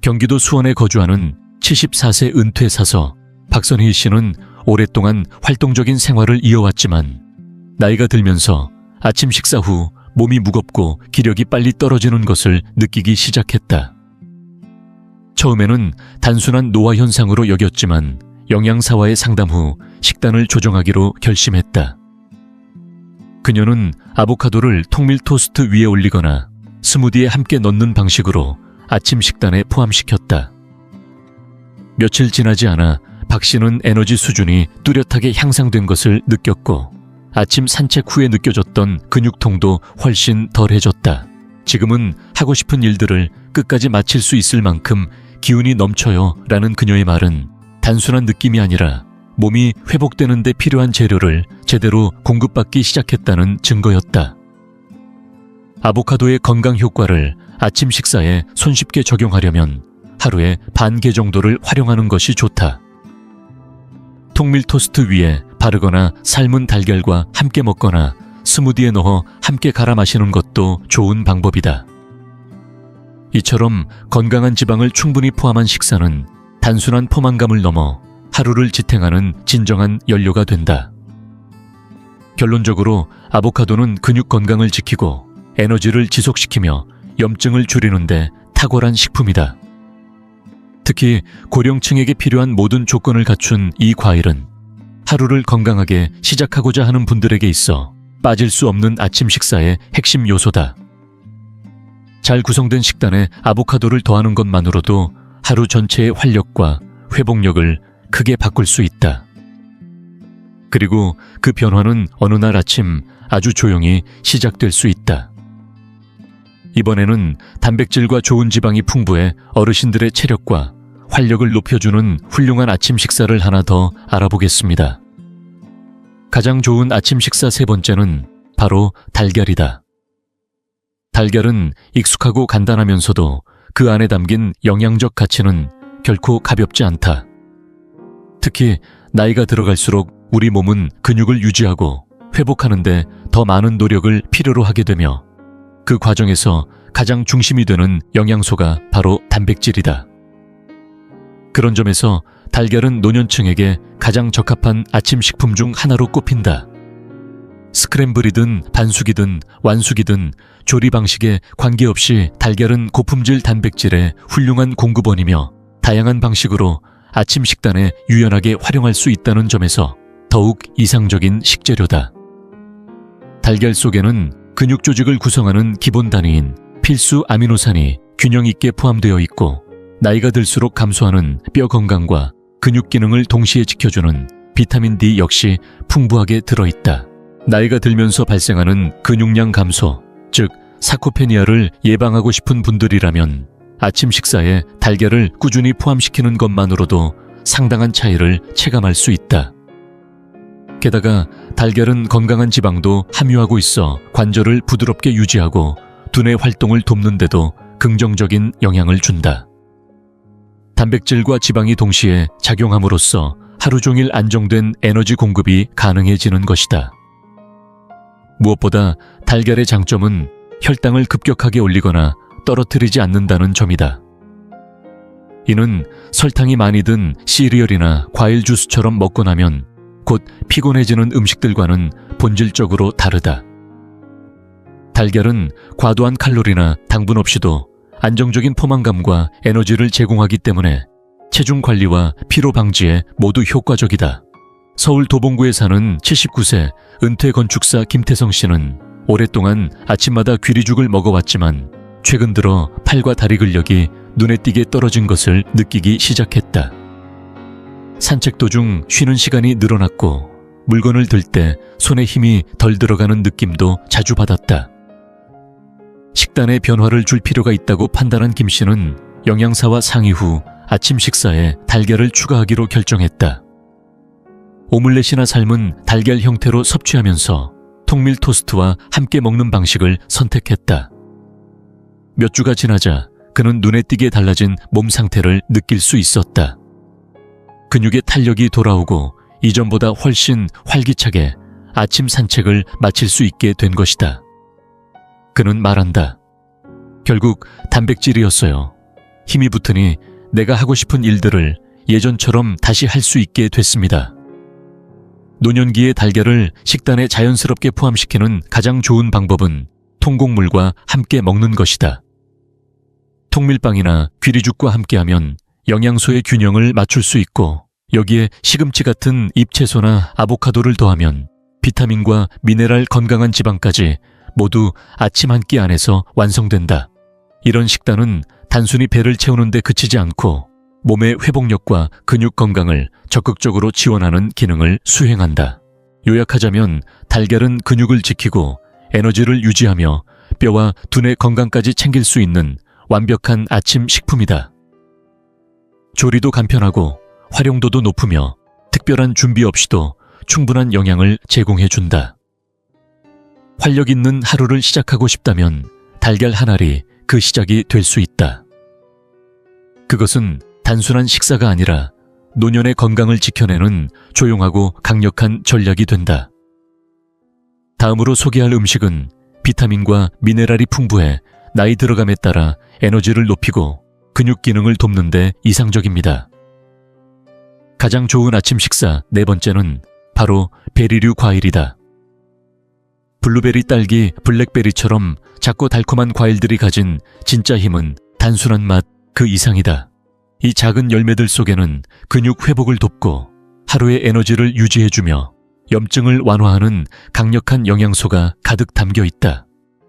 경기도 수원에 거주하는 74세 은퇴 사서 박선희 씨는 오랫동안 활동적인 생활을 이어왔지만 나이가 들면서 아침 식사 후 몸이 무겁고 기력이 빨리 떨어지는 것을 느끼기 시작했다. 처음에는 단순한 노화 현상으로 여겼지만 영양사와의 상담 후 식단을 조정하기로 결심했다. 그녀는 아보카도를 통밀 토스트 위에 올리거나 스무디에 함께 넣는 방식으로 아침 식단에 포함시켰다. 며칠 지나지 않아 박 씨는 에너지 수준이 뚜렷하게 향상된 것을 느꼈고 아침 산책 후에 느껴졌던 근육통도 훨씬 덜해졌다. 지금은 하고 싶은 일들을 끝까지 마칠 수 있을 만큼 기운이 넘쳐요 라는 그녀의 말은 단순한 느낌이 아니라 몸이 회복되는 데 필요한 재료를 제대로 공급받기 시작했다는 증거였다. 아보카도의 건강 효과를 아침 식사에 손쉽게 적용하려면 하루에 반 개 정도를 활용하는 것이 좋다. 통밀 토스트 위에 바르거나 삶은 달걀과 함께 먹거나 스무디에 넣어 함께 갈아 마시는 것도 좋은 방법이다. 이처럼 건강한 지방을 충분히 포함한 식사는 단순한 포만감을 넘어 하루를 지탱하는 진정한 연료가 된다. 결론적으로 아보카도는 근육 건강을 지키고 에너지를 지속시키며 염증을 줄이는데 탁월한 식품이다. 특히 고령층에게 필요한 모든 조건을 갖춘 이 과일은 하루를 건강하게 시작하고자 하는 분들에게 있어 빠질 수 없는 아침 식사의 핵심 요소다. 잘 구성된 식단에 아보카도를 더하는 것만으로도 하루 전체의 활력과 회복력을 크게 바꿀 수 있다. 그리고 그 변화는 어느 날 아침 아주 조용히 시작될 수 있다. 이번에는 단백질과 좋은 지방이 풍부해 어르신들의 체력과 활력을 높여주는 훌륭한 아침 식사를 하나 더 알아보겠습니다. 가장 좋은 아침 식사 세 번째는 바로 달걀이다. 달걀은 익숙하고 간단하면서도 그 안에 담긴 영양적 가치는 결코 가볍지 않다. 특히 나이가 들어갈수록 우리 몸은 근육을 유지하고 회복하는데 더 많은 노력을 필요로 하게 되며 그 과정에서 가장 중심이 되는 영양소가 바로 단백질이다. 그런 점에서 달걀은 노년층에게 가장 적합한 아침 식품 중 하나로 꼽힌다. 스크램블이든 반숙이든 완숙이든 조리 방식에 관계없이 달걀은 고품질 단백질의 훌륭한 공급원이며 다양한 방식으로 아침 식단에 유연하게 활용할 수 있다는 점에서 더욱 이상적인 식재료다. 달걀 속에는 근육 조직을 구성하는 기본 단위인 필수 아미노산이 균형 있게 포함되어 있고 나이가 들수록 감소하는 뼈 건강과 근육 기능을 동시에 지켜주는 비타민 D 역시 풍부하게 들어있다. 나이가 들면서 발생하는 근육량 감소, 즉 사코페니아를 예방하고 싶은 분들이라면 아침 식사에 달걀을 꾸준히 포함시키는 것만으로도 상당한 차이를 체감할 수 있다. 게다가 달걀은 건강한 지방도 함유하고 있어 관절을 부드럽게 유지하고 두뇌 활동을 돕는 데도 긍정적인 영향을 준다. 단백질과 지방이 동시에 작용함으로써 하루 종일 안정된 에너지 공급이 가능해지는 것이다. 무엇보다 달걀의 장점은 혈당을 급격하게 올리거나 떨어뜨리지 않는다는 점이다. 이는 설탕이 많이 든 시리얼이나 과일 주스처럼 먹고 나면 곧 피곤해지는 음식들과는 본질적으로 다르다. 달걀은 과도한 칼로리나 당분 없이도 안정적인 포만감과 에너지를 제공하기 때문에 체중 관리와 피로 방지에 모두 효과적이다. 서울 도봉구에 사는 79세 은퇴 건축사 김태성 씨는 오랫동안 아침마다 귀리죽을 먹어왔지만 최근 들어 팔과 다리 근력이 눈에 띄게 떨어진 것을 느끼기 시작했다. 산책 도중 쉬는 시간이 늘어났고 물건을 들 때 손에 힘이 덜 들어가는 느낌도 자주 받았다. 식단에 변화를 줄 필요가 있다고 판단한 김 씨는 영양사와 상의 후 아침 식사에 달걀을 추가하기로 결정했다. 오믈렛이나 삶은 달걀 형태로 섭취하면서 통밀 토스트와 함께 먹는 방식을 선택했다. 몇 주가 지나자 그는 눈에 띄게 달라진 몸 상태를 느낄 수 있었다. 근육의 탄력이 돌아오고 이전보다 훨씬 활기차게 아침 산책을 마칠 수 있게 된 것이다. 그는 말한다. 결국 단백질이었어요. 힘이 붙으니 내가 하고 싶은 일들을 예전처럼 다시 할 수 있게 됐습니다. 노년기의 달걀을 식단에 자연스럽게 포함시키는 가장 좋은 방법은 통곡물과 함께 먹는 것이다. 통밀빵이나 귀리죽과 함께하면 영양소의 균형을 맞출 수 있고 여기에 시금치 같은 잎채소나 아보카도를 더하면 비타민과 미네랄 건강한 지방까지 모두 아침 한 끼 안에서 완성된다. 이런 식단은 단순히 배를 채우는 데 그치지 않고 몸의 회복력과 근육 건강을 적극적으로 지원하는 기능을 수행한다. 요약하자면 달걀은 근육을 지키고 에너지를 유지하며 뼈와 두뇌 건강까지 챙길 수 있는 완벽한 아침 식품이다. 조리도 간편하고 활용도도 높으며 특별한 준비 없이도 충분한 영양을 제공해준다. 활력 있는 하루를 시작하고 싶다면 달걀 한 알이 그 시작이 될 수 있다. 그것은 단순한 식사가 아니라 노년의 건강을 지켜내는 조용하고 강력한 전략이 된다. 다음으로 소개할 음식은 비타민과 미네랄이 풍부해 나이 들어감에 따라 에너지를 높이고 근육 기능을 돕는 데 이상적입니다. 가장 좋은 아침 식사 네 번째는 바로 베리류 과일이다. 블루베리, 딸기, 블랙베리처럼 작고 달콤한 과일들이 가진 진짜 힘은 단순한 맛 그 이상이다. 이 작은 열매들 속에는 근육 회복을 돕고 하루의 에너지를 유지해주며 염증을 완화하는 강력한 영양소가 가득 담겨 있다.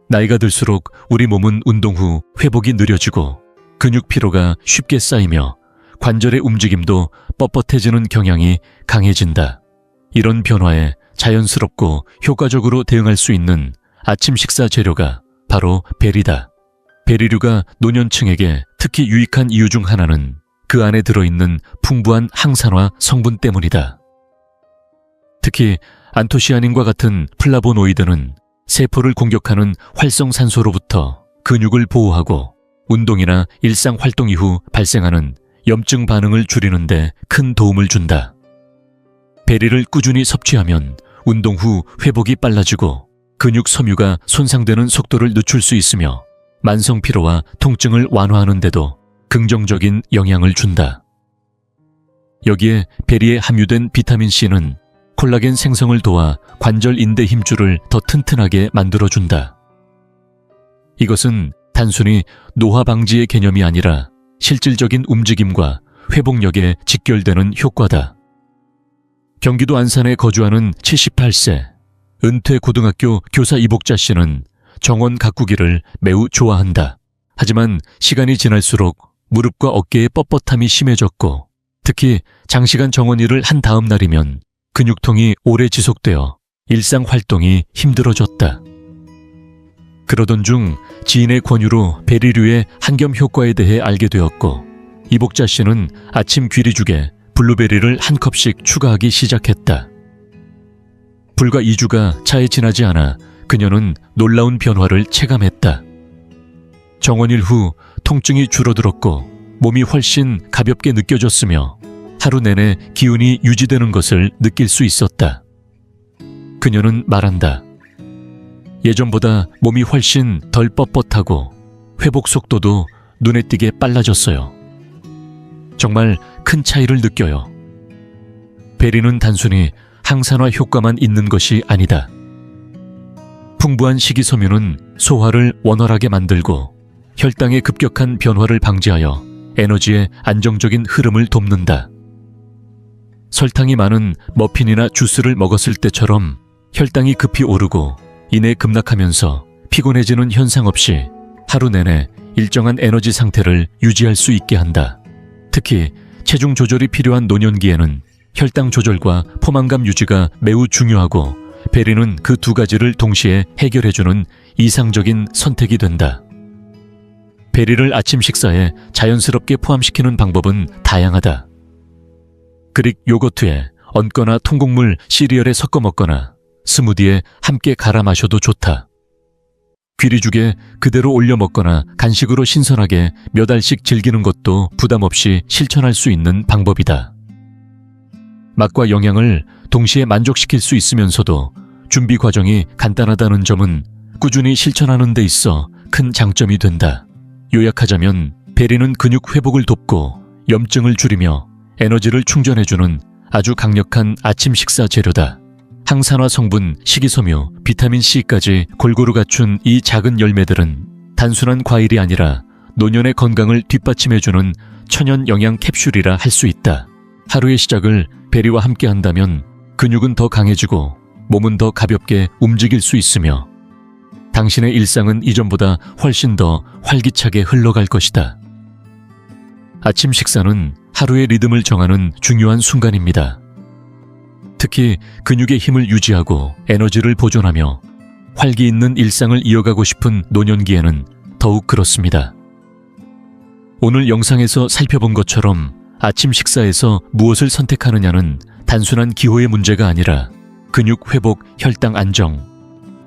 나이가 들수록 우리 몸은 운동 후 회복이 느려지고 근육 피로가 쉽게 쌓이며 관절의 움직임도 뻣뻣해지는 경향이 강해진다. 이런 변화에 자연스럽고 효과적으로 대응할 수 있는 아침 식사 재료가 바로 베리다. 베리류가 노년층에게 특히 유익한 이유 중 하나는 그 안에 들어있는 풍부한 항산화 성분 때문이다. 특히 안토시아닌과 같은 플라보노이드는 세포를 공격하는 활성산소로부터 근육을 보호하고 운동이나 일상 활동 이후 발생하는 염증 반응을 줄이는 데 큰 도움을 준다. 베리를 꾸준히 섭취하면 운동 후 회복이 빨라지고 근육 섬유가 손상되는 속도를 늦출 수 있으며 만성 피로와 통증을 완화하는 데도 긍정적인 영향을 준다. 여기에 베리에 함유된 비타민C는 콜라겐 생성을 도와 관절 인대 힘줄을 더 튼튼하게 만들어준다. 이것은 단순히 노화 방지의 개념이 아니라 실질적인 움직임과 회복력에 직결되는 효과다. 경기도 안산에 거주하는 78세 은퇴 고등학교 교사 이복자 씨는 정원 가꾸기를 매우 좋아한다. 하지만 시간이 지날수록 무릎과 어깨의 뻣뻣함이 심해졌고 특히 장시간 정원 일을 한 다음 날이면 근육통이 오래 지속되어 일상 활동이 힘들어졌다. 그러던 중 지인의 권유로 베리류의 한겸 효과에 대해 알게 되었고 이복자 씨는 아침 귀리죽에 블루베리를 한 컵씩 추가하기 시작했다. 불과 2주가 차에 지나지 않아 그녀는 놀라운 변화를 체감했다. 정원일 후 통증이 줄어들었고 몸이 훨씬 가볍게 느껴졌으며 하루 내내 기운이 유지되는 것을 느낄 수 있었다. 그녀는 말한다. 예전보다 몸이 훨씬 덜 뻣뻣하고 회복 속도도 눈에 띄게 빨라졌어요. 정말 큰 차이를 느껴요. 베리는 단순히 항산화 효과만 있는 것이 아니다. 풍부한 식이섬유는 소화를 원활하게 만들고 혈당의 급격한 변화를 방지하여 에너지의 안정적인 흐름을 돕는다. 설탕이 많은 머핀이나 주스를 먹었을 때처럼 혈당이 급히 오르고 이내 급락하면서 피곤해지는 현상 없이 하루 내내 일정한 에너지 상태를 유지할 수 있게 한다. 특히 체중 조절이 필요한 노년기에는 혈당 조절과 포만감 유지가 매우 중요하고 베리는 그 두 가지를 동시에 해결해주는 이상적인 선택이 된다. 베리를 아침 식사에 자연스럽게 포함시키는 방법은 다양하다. 그릭 요거트에 얹거나 통곡물 시리얼에 섞어 먹거나 스무디에 함께 갈아 마셔도 좋다. 귀리죽에 그대로 올려 먹거나 간식으로 신선하게 몇 알씩 즐기는 것도 부담 없이 실천할 수 있는 방법이다. 맛과 영양을 동시에 만족시킬 수 있으면서도 준비 과정이 간단하다는 점은 꾸준히 실천하는 데 있어 큰 장점이 된다. 요약하자면 베리는 근육 회복을 돕고 염증을 줄이며 에너지를 충전해주는 아주 강력한 아침 식사 재료다. 항산화 성분, 식이섬유, 비타민C까지 골고루 갖춘 이 작은 열매들은 단순한 과일이 아니라 노년의 건강을 뒷받침해주는 천연 영양 캡슐이라 할 수 있다. 하루의 시작을 베리와 함께 한다면 근육은 더 강해지고 몸은 더 가볍게 움직일 수 있으며 당신의 일상은 이전보다 훨씬 더 활기차게 흘러갈 것이다. 아침 식사는 하루의 리듬을 정하는 중요한 순간입니다. 특히 근육의 힘을 유지하고 에너지를 보존하며 활기 있는 일상을 이어가고 싶은 노년기에는 더욱 그렇습니다. 오늘 영상에서 살펴본 것처럼 아침 식사에서 무엇을 선택하느냐는 단순한 기호의 문제가 아니라 근육 회복, 혈당 안정,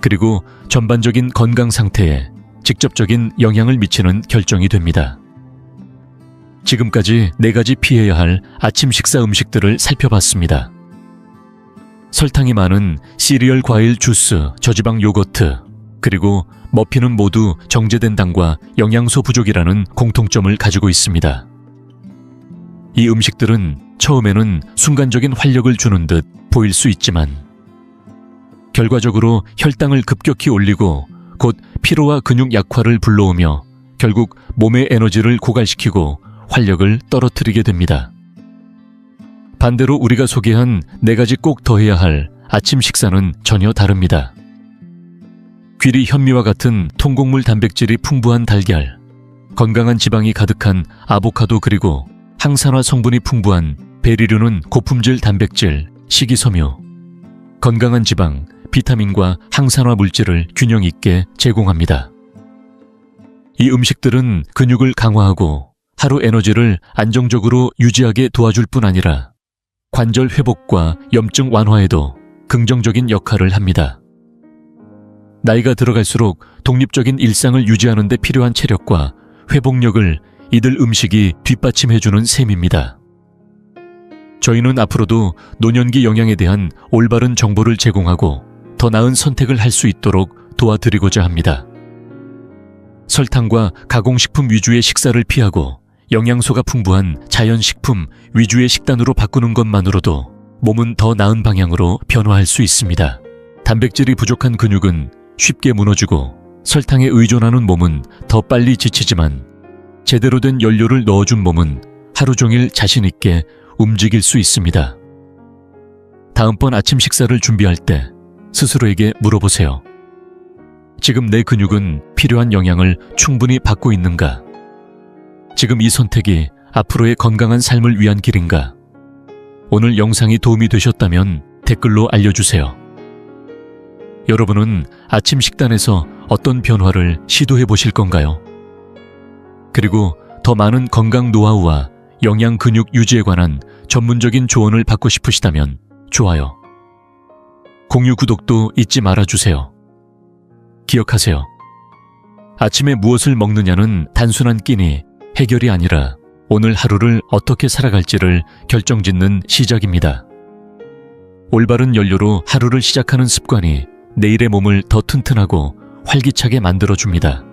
그리고 전반적인 건강 상태에 직접적인 영향을 미치는 결정이 됩니다. 지금까지 4가지 피해야 할 아침 식사 음식들을 살펴봤습니다. 설탕이 많은 시리얼 과일 주스, 저지방 요거트, 그리고 머핀은 모두 정제된 당과 영양소 부족이라는 공통점을 가지고 있습니다. 이 음식들은 처음에는 순간적인 활력을 주는 듯 보일 수 있지만 결과적으로 혈당을 급격히 올리고 곧 피로와 근육 약화를 불러오며 결국 몸의 에너지를 고갈시키고 활력을 떨어뜨리게 됩니다. 반대로 우리가 소개한 4가지 꼭 더해야 할 아침 식사는 전혀 다릅니다. 귀리 현미와 같은 통곡물 단백질이 풍부한 달걀, 건강한 지방이 가득한 아보카도 그리고 항산화 성분이 풍부한 베리류는 고품질 단백질, 식이섬유, 건강한 지방, 비타민과 항산화 물질을 균형 있게 제공합니다. 이 음식들은 근육을 강화하고 하루 에너지를 안정적으로 유지하게 도와줄 뿐 아니라 관절 회복과 염증 완화에도 긍정적인 역할을 합니다. 나이가 들어갈수록 독립적인 일상을 유지하는 데 필요한 체력과 회복력을 이들 음식이 뒷받침해주는 셈입니다. 저희는 앞으로도 노년기 영양에 대한 올바른 정보를 제공하고 더 나은 선택을 할 수 있도록 도와드리고자 합니다. 설탕과 가공식품 위주의 식사를 피하고 영양소가 풍부한 자연식품 위주의 식단으로 바꾸는 것만으로도 몸은 더 나은 방향으로 변화할 수 있습니다. 단백질이 부족한 근육은 쉽게 무너지고 설탕에 의존하는 몸은 더 빨리 지치지만 제대로 된 연료를 넣어준 몸은 하루 종일 자신 있게 움직일 수 있습니다. 다음번 아침 식사를 준비할 때 스스로에게 물어보세요. 지금 내 근육은 필요한 영양을 충분히 받고 있는가? 지금 이 선택이 앞으로의 건강한 삶을 위한 길인가? 오늘 영상이 도움이 되셨다면 댓글로 알려주세요. 여러분은 아침 식단에서 어떤 변화를 시도해 보실 건가요? 그리고 더 많은 건강 노하우와 영양 근육 유지에 관한 전문적인 조언을 받고 싶으시다면 좋아요, 공유, 구독도 잊지 말아주세요. 기억하세요. 아침에 무엇을 먹느냐는 단순한 끼니 해결이 아니라 오늘 하루를 어떻게 살아갈지를 결정짓는 시작입니다. 올바른 연료로 하루를 시작하는 습관이 내일의 몸을 더 튼튼하고 활기차게 만들어줍니다.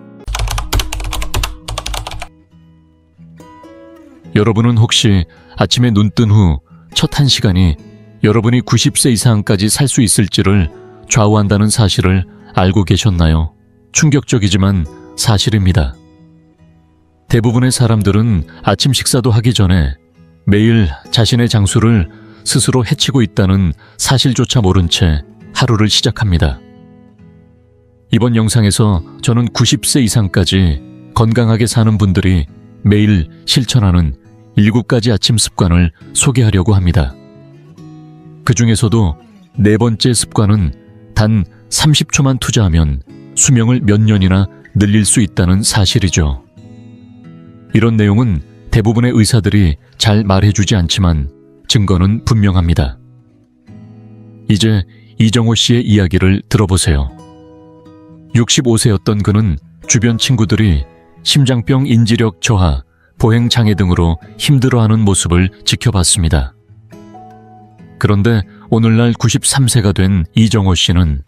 여러분은 혹시 아침에 눈 뜬 후 첫 1시간이 여러분이 90세 이상까지 살 수 있을지를 좌우한다는 사실을 알고 계셨나요? 충격적이지만 사실입니다. 대부분의 사람들은 아침 식사도 하기 전에 매일 자신의 장수를 스스로 해치고 있다는 사실조차 모른 채 하루를 시작합니다. 이번 영상에서 저는 90세 이상까지 건강하게 사는 분들이 매일 실천하는 7가지 아침 습관을 소개하려고 합니다. 그 중에서도 4번째 습관은 단 30초만 투자하면 수명을 몇 년이나 늘릴 수 있다는 사실이죠. 이런 내용은 대부분의 의사들이 잘 말해주지 않지만 증거는 분명합니다. 이제 이정호 씨의 이야기를 들어보세요. 65세였던 그는 주변 친구들이 심장병, 인지력 저하, 보행장애 등으로 힘들어하는 모습을 지켜봤습니다. 그런데 오늘날 93세가 된 이정호 씨는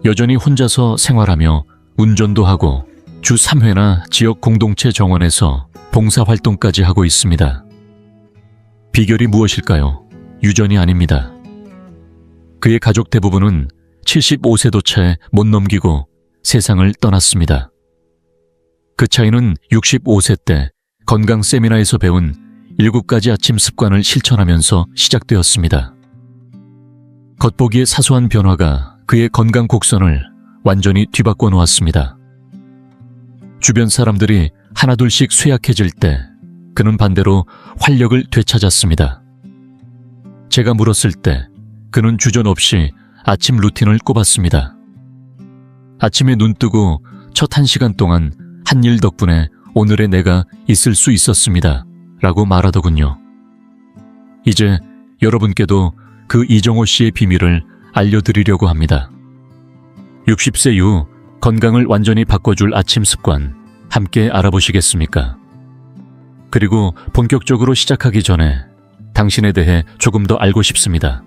여전히 혼자서 생활하며 운전도 하고 주 3회나 지역 공동체 정원에서 봉사활동까지 하고 있습니다. 비결이 무엇일까요? 유전이 아닙니다. 그의 가족 대부분은 75세도 채 못 넘기고 세상을 떠났습니다. 그 차이는 65세 때 건강 세미나에서 배운 7가지 아침 습관을 실천하면서 시작되었습니다. 겉보기에 사소한 변화가 그의 건강 곡선을 완전히 뒤바꿔 놓았습니다. 주변 사람들이 하나둘씩 쇠약해질 때 그는 반대로 활력을 되찾았습니다. 제가 물었을 때 그는 주저없이 아침 루틴을 꼽았습니다. 아침에 눈 뜨고 첫 1시간 동안 한 일 덕분에 오늘의 내가 있을 수 있었습니다. 라고 말하더군요. 이제 여러분께도 그 이정호 씨의 비밀을 알려드리려고 합니다. 60세 이후 건강을 완전히 바꿔줄 아침 습관 함께 알아보시겠습니까? 그리고 본격적으로 시작하기 전에 당신에 대해 조금 더 알고 싶습니다.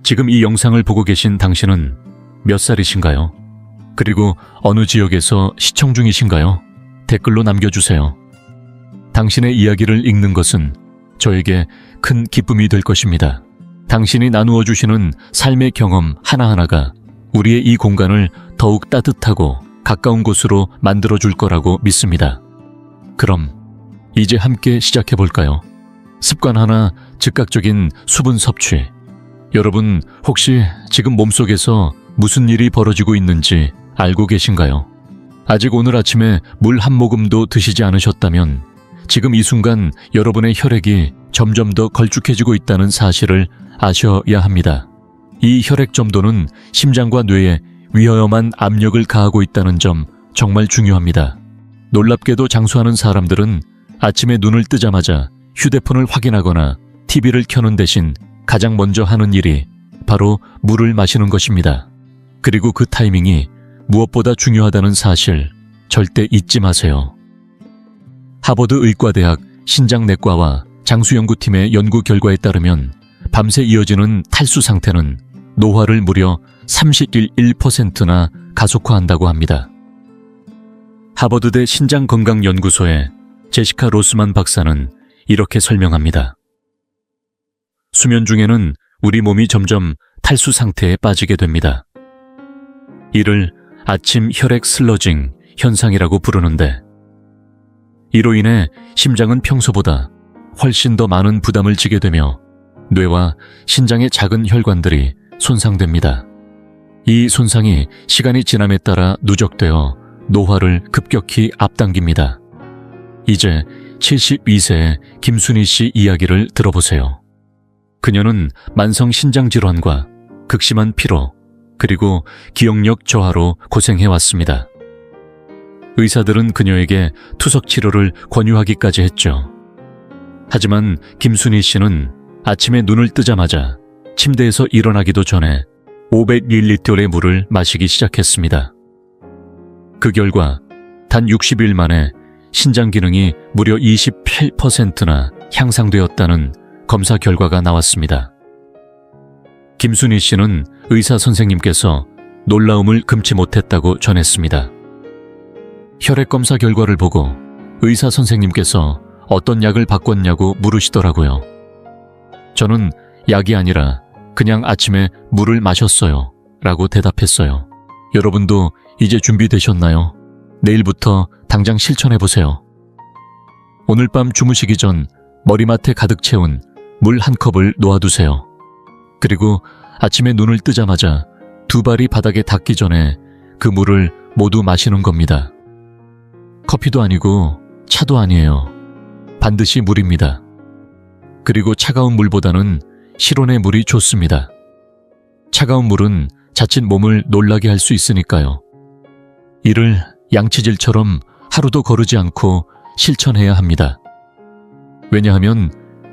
지금 이 영상을 보고 계신 당신은 몇 살이신가요? 그리고 어느 지역에서 시청 중이신가요? 댓글로 남겨주세요. 당신의 이야기를 읽는 것은 저에게 큰 기쁨이 될 것입니다. 당신이 나누어 주시는 삶의 경험 하나하나가 우리의 이 공간을 더욱 따뜻하고 가까운 곳으로 만들어줄 거라고 믿습니다. 그럼 이제 함께 시작해볼까요? 습관 하나, 즉각적인 수분 섭취. 여러분 혹시 지금 몸속에서 무슨 일이 벌어지고 있는지 알고 계신가요? 아직 오늘 아침에 물 한 모금도 드시지 않으셨다면 지금 이 순간 여러분의 혈액이 점점 더 걸쭉해지고 있다는 사실을 아셔야 합니다. 이 혈액 점도는 심장과 뇌에 위험한 압력을 가하고 있다는 점 정말 중요합니다. 놀랍게도 장수하는 사람들은 아침에 눈을 뜨자마자 휴대폰을 확인하거나 TV를 켜는 대신 가장 먼저 하는 일이 바로 물을 마시는 것입니다. 그리고 그 타이밍이 무엇보다 중요하다는 사실 절대 잊지 마세요. 하버드 의과대학 신장내과와 장수연구팀의 연구 결과에 따르면 밤새 이어지는 탈수 상태는 노화를 무려 31%나 가속화한다고 합니다. 하버드대 신장건강연구소의 제시카 로스만 박사는 이렇게 설명합니다. 수면 중에는 우리 몸이 점점 탈수 상태에 빠지게 됩니다. 이를 아침 혈액 슬러징 현상이라고 부르는데, 이로 인해 심장은 평소보다 훨씬 더 많은 부담을 지게 되며 뇌와 신장의 작은 혈관들이 손상됩니다. 이 손상이 시간이 지남에 따라 누적되어 노화를 급격히 앞당깁니다. 이제 72세의 김순희 씨 이야기를 들어보세요. 그녀는 만성 신장질환과 극심한 피로, 그리고 기억력 저하로 고생해왔습니다. 의사들은 그녀에게 투석 치료를 권유하기까지 했죠. 하지만 김순희 씨는 아침에 눈을 뜨자마자 침대에서 일어나기도 전에 500ml의 물을 마시기 시작했습니다. 그 결과 단 60일 만에 신장 기능이 무려 28%나 향상되었다는 검사 결과가 나왔습니다. 김순희 씨는 의사 선생님께서 놀라움을 금치 못했다고 전했습니다. 혈액 검사 결과를 보고 의사 선생님께서 어떤 약을 바꿨냐고 물으시더라고요. 저는 약이 아니라 그냥 아침에 물을 마셨어요 라고 대답했어요. 여러분도 이제 준비되셨나요? 내일부터 당장 실천해보세요. 오늘 밤 주무시기 전 머리맡에 가득 채운 물 한 컵을 놓아두세요. 그리고 아침에 눈을 뜨자마자 두 발이 바닥에 닿기 전에 그 물을 모두 마시는 겁니다. 커피도 아니고 차도 아니에요. 반드시 물입니다. 그리고 차가운 물보다는 실온의 물이 좋습니다. 차가운 물은 자칫 몸을 놀라게 할 수 있으니까요. 이를 양치질처럼 하루도 거르지 않고 실천해야 합니다. 왜냐하면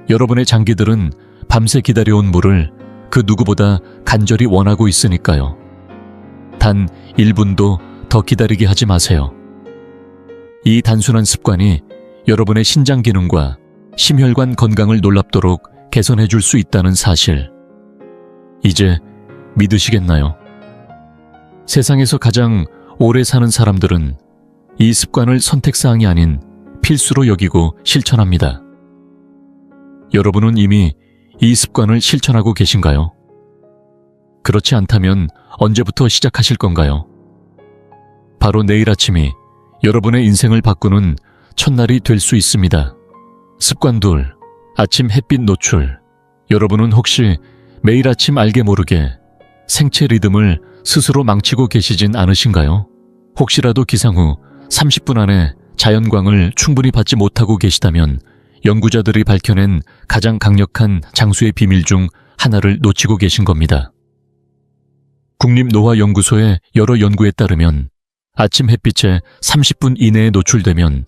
여러분의 장기들은 밤새 기다려온 물을 그 누구보다 간절히 원하고 있으니까요. 단 1분도 더 기다리게 하지 마세요. 이 단순한 습관이 여러분의 신장 기능과 심혈관 건강을 놀랍도록 개선해 줄 수 있다는 사실, 이제 믿으시겠나요? 세상에서 가장 오래 사는 사람들은 이 습관을 선택사항이 아닌 필수로 여기고 실천합니다. 여러분은 이미 이 습관을 실천하고 계신가요? 그렇지 않다면 언제부터 시작하실 건가요? 바로 내일 아침이 여러분의 인생을 바꾸는 첫날이 될 수 있습니다. 습관 2. 아침 햇빛 노출. 여러분은 혹시 매일 아침 알게 모르게 생체 리듬을 스스로 망치고 계시진 않으신가요? 혹시라도 기상 후 30분 안에 자연광을 충분히 받지 못하고 계시다면 연구자들이 밝혀낸 가장 강력한 장수의 비밀 중 하나를 놓치고 계신 겁니다. 국립노화연구소의 여러 연구에 따르면 아침 햇빛에 30분 이내에 노출되면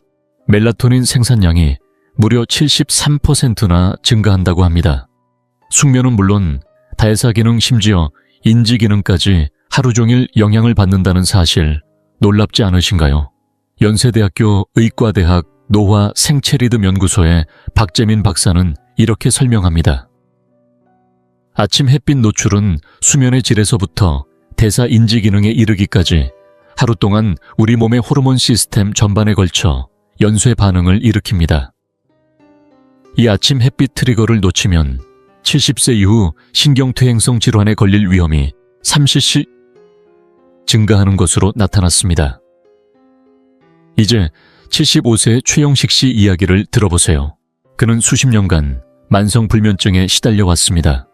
멜라토닌 생산량이 무려 73%나 증가한다고 합니다. 숙면은 물론 대사 기능 심지어 인지 기능까지 하루 종일 영향을 받는다는 사실 놀랍지 않으신가요? 연세대학교 의과대학 노화 생체리듬 연구소의 박재민 박사는 이렇게 설명합니다. 아침 햇빛 노출은 수면의 질에서부터 대사 인지 기능에 이르기까지 하루 동안 우리 몸의 호르몬 시스템 전반에 걸쳐 연쇄 반응을 일으킵니다. 이 아침 햇빛 트리거를 놓치면 70세 이후 신경퇴행성 질환에 걸릴 위험이 30시 증가하는 것으로 나타났습니다. 이제 75세의 최영식 씨 이야기를 들어보세요. 그는 수십 년간 만성불면증에 시달려왔습니다.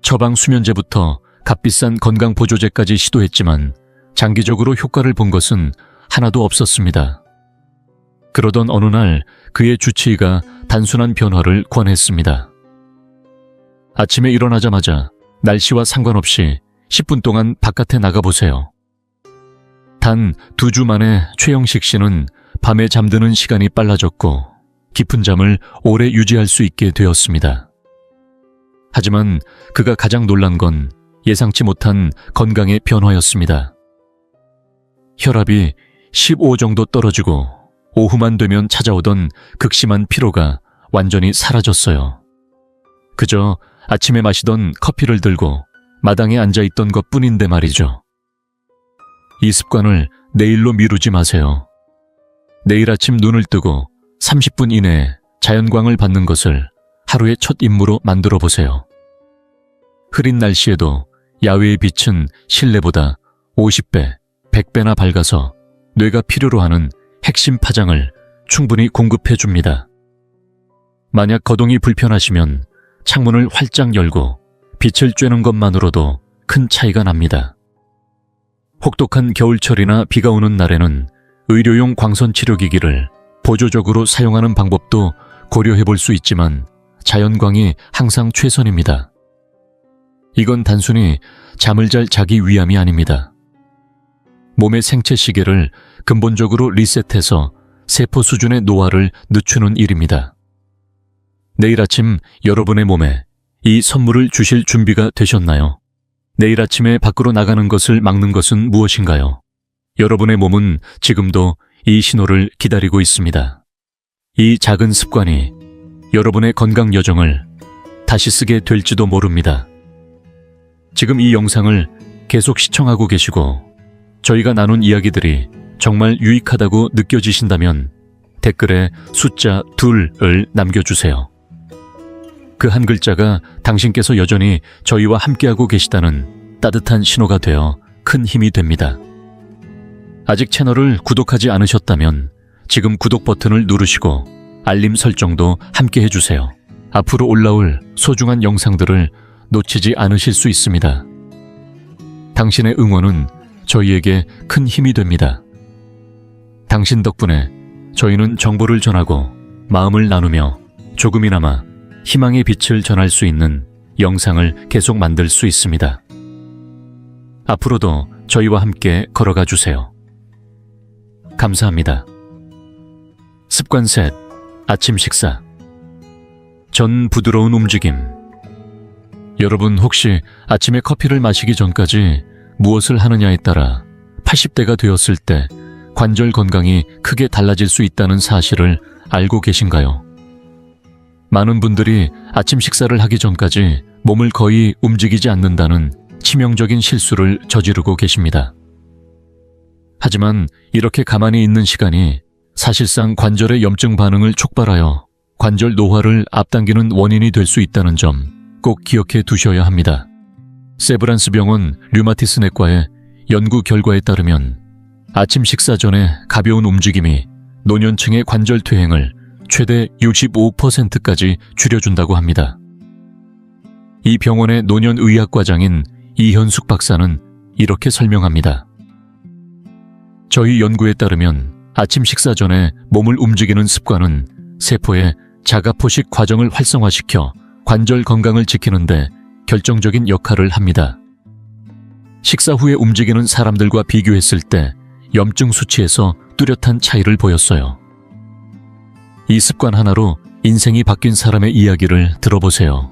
처방 수면제부터 값비싼 건강보조제까지 시도했지만 장기적으로 효과를 본 것은 하나도 없었습니다. 그러던 어느 날 그의 주치의가 단순한 변화를 권했습니다. 아침에 일어나자마자 날씨와 상관없이 10분 동안 바깥에 나가보세요. 단 2주 만에 최영식 씨는 밤에 잠드는 시간이 빨라졌고 깊은 잠을 오래 유지할 수 있게 되었습니다. 하지만 그가 가장 놀란 건 예상치 못한 건강의 변화였습니다. 혈압이 15 정도 떨어지고 오후만 되면 찾아오던 극심한 피로가 완전히 사라졌어요. 그저 아침에 마시던 커피를 들고 마당에 앉아있던 것뿐인데 말이죠. 이 습관을 내일로 미루지 마세요. 내일 아침 눈을 뜨고 30분 이내에 자연광을 받는 것을 하루의 첫 임무로 만들어 보세요. 흐린 날씨에도 야외의 빛은 실내보다 50배, 100배나 밝아서 뇌가 필요로 하는 핵심 파장을 충분히 공급해 줍니다. 만약 거동이 불편하시면 창문을 활짝 열고 빛을 쬐는 것만으로도 큰 차이가 납니다. 혹독한 겨울철이나 비가 오는 날에는 의료용 광선 치료기기를 보조적으로 사용하는 방법도 고려해 볼 수 있지만 자연광이 항상 최선입니다. 이건 단순히 잠을 잘 자기 위함이 아닙니다. 몸의 생체 시계를 근본적으로 리셋해서 세포 수준의 노화를 늦추는 일입니다. 내일 아침 여러분의 몸에 이 선물을 주실 준비가 되셨나요? 내일 아침에 밖으로 나가는 것을 막는 것은 무엇인가요? 여러분의 몸은 지금도 이 신호를 기다리고 있습니다. 이 작은 습관이 여러분의 건강 여정을 다시 쓰게 될지도 모릅니다. 지금 이 영상을 계속 시청하고 계시고 저희가 나눈 이야기들이 정말 유익하다고 느껴지신다면 댓글에 숫자 2을 남겨주세요. 그 한 글자가 당신께서 여전히 저희와 함께하고 계시다는 따뜻한 신호가 되어 큰 힘이 됩니다. 아직 채널을 구독하지 않으셨다면 지금 구독 버튼을 누르시고 알림 설정도 함께 해주세요. 앞으로 올라올 소중한 영상들을 놓치지 않으실 수 있습니다. 당신의 응원은 저희에게 큰 힘이 됩니다. 당신 덕분에 저희는 정보를 전하고 마음을 나누며 조금이나마 희망의 빛을 전할 수 있는 영상을 계속 만들 수 있습니다. 앞으로도 저희와 함께 걸어가 주세요. 감사합니다. 습관 셋, 아침 식사. 전 부드러운 움직임. 여러분 혹시 아침에 커피를 마시기 전까지 무엇을 하느냐에 따라 80대가 되었을 때 관절 건강이 크게 달라질 수 있다는 사실을 알고 계신가요? 많은 분들이 아침 식사를 하기 전까지 몸을 거의 움직이지 않는다는 치명적인 실수를 저지르고 계십니다. 하지만 이렇게 가만히 있는 시간이 사실상 관절의 염증 반응을 촉발하여 관절 노화를 앞당기는 원인이 될 수 있다는 점 꼭 기억해 두셔야 합니다. 세브란스 병원 류마티스 내과의 연구 결과에 따르면 아침 식사 전에 가벼운 움직임이 노년층의 관절 퇴행을 최대 65%까지 줄여준다고 합니다. 이 병원의 노년의학과장인 이현숙 박사는 이렇게 설명합니다. 저희 연구에 따르면 아침 식사 전에 몸을 움직이는 습관은 세포의 자가포식 과정을 활성화시켜 관절 건강을 지키는데 결정적인 역할을 합니다. 식사 후에 움직이는 사람들과 비교했을 때 염증 수치에서 뚜렷한 차이를 보였어요. 이 습관 하나로 인생이 바뀐 사람의 이야기를 들어보세요.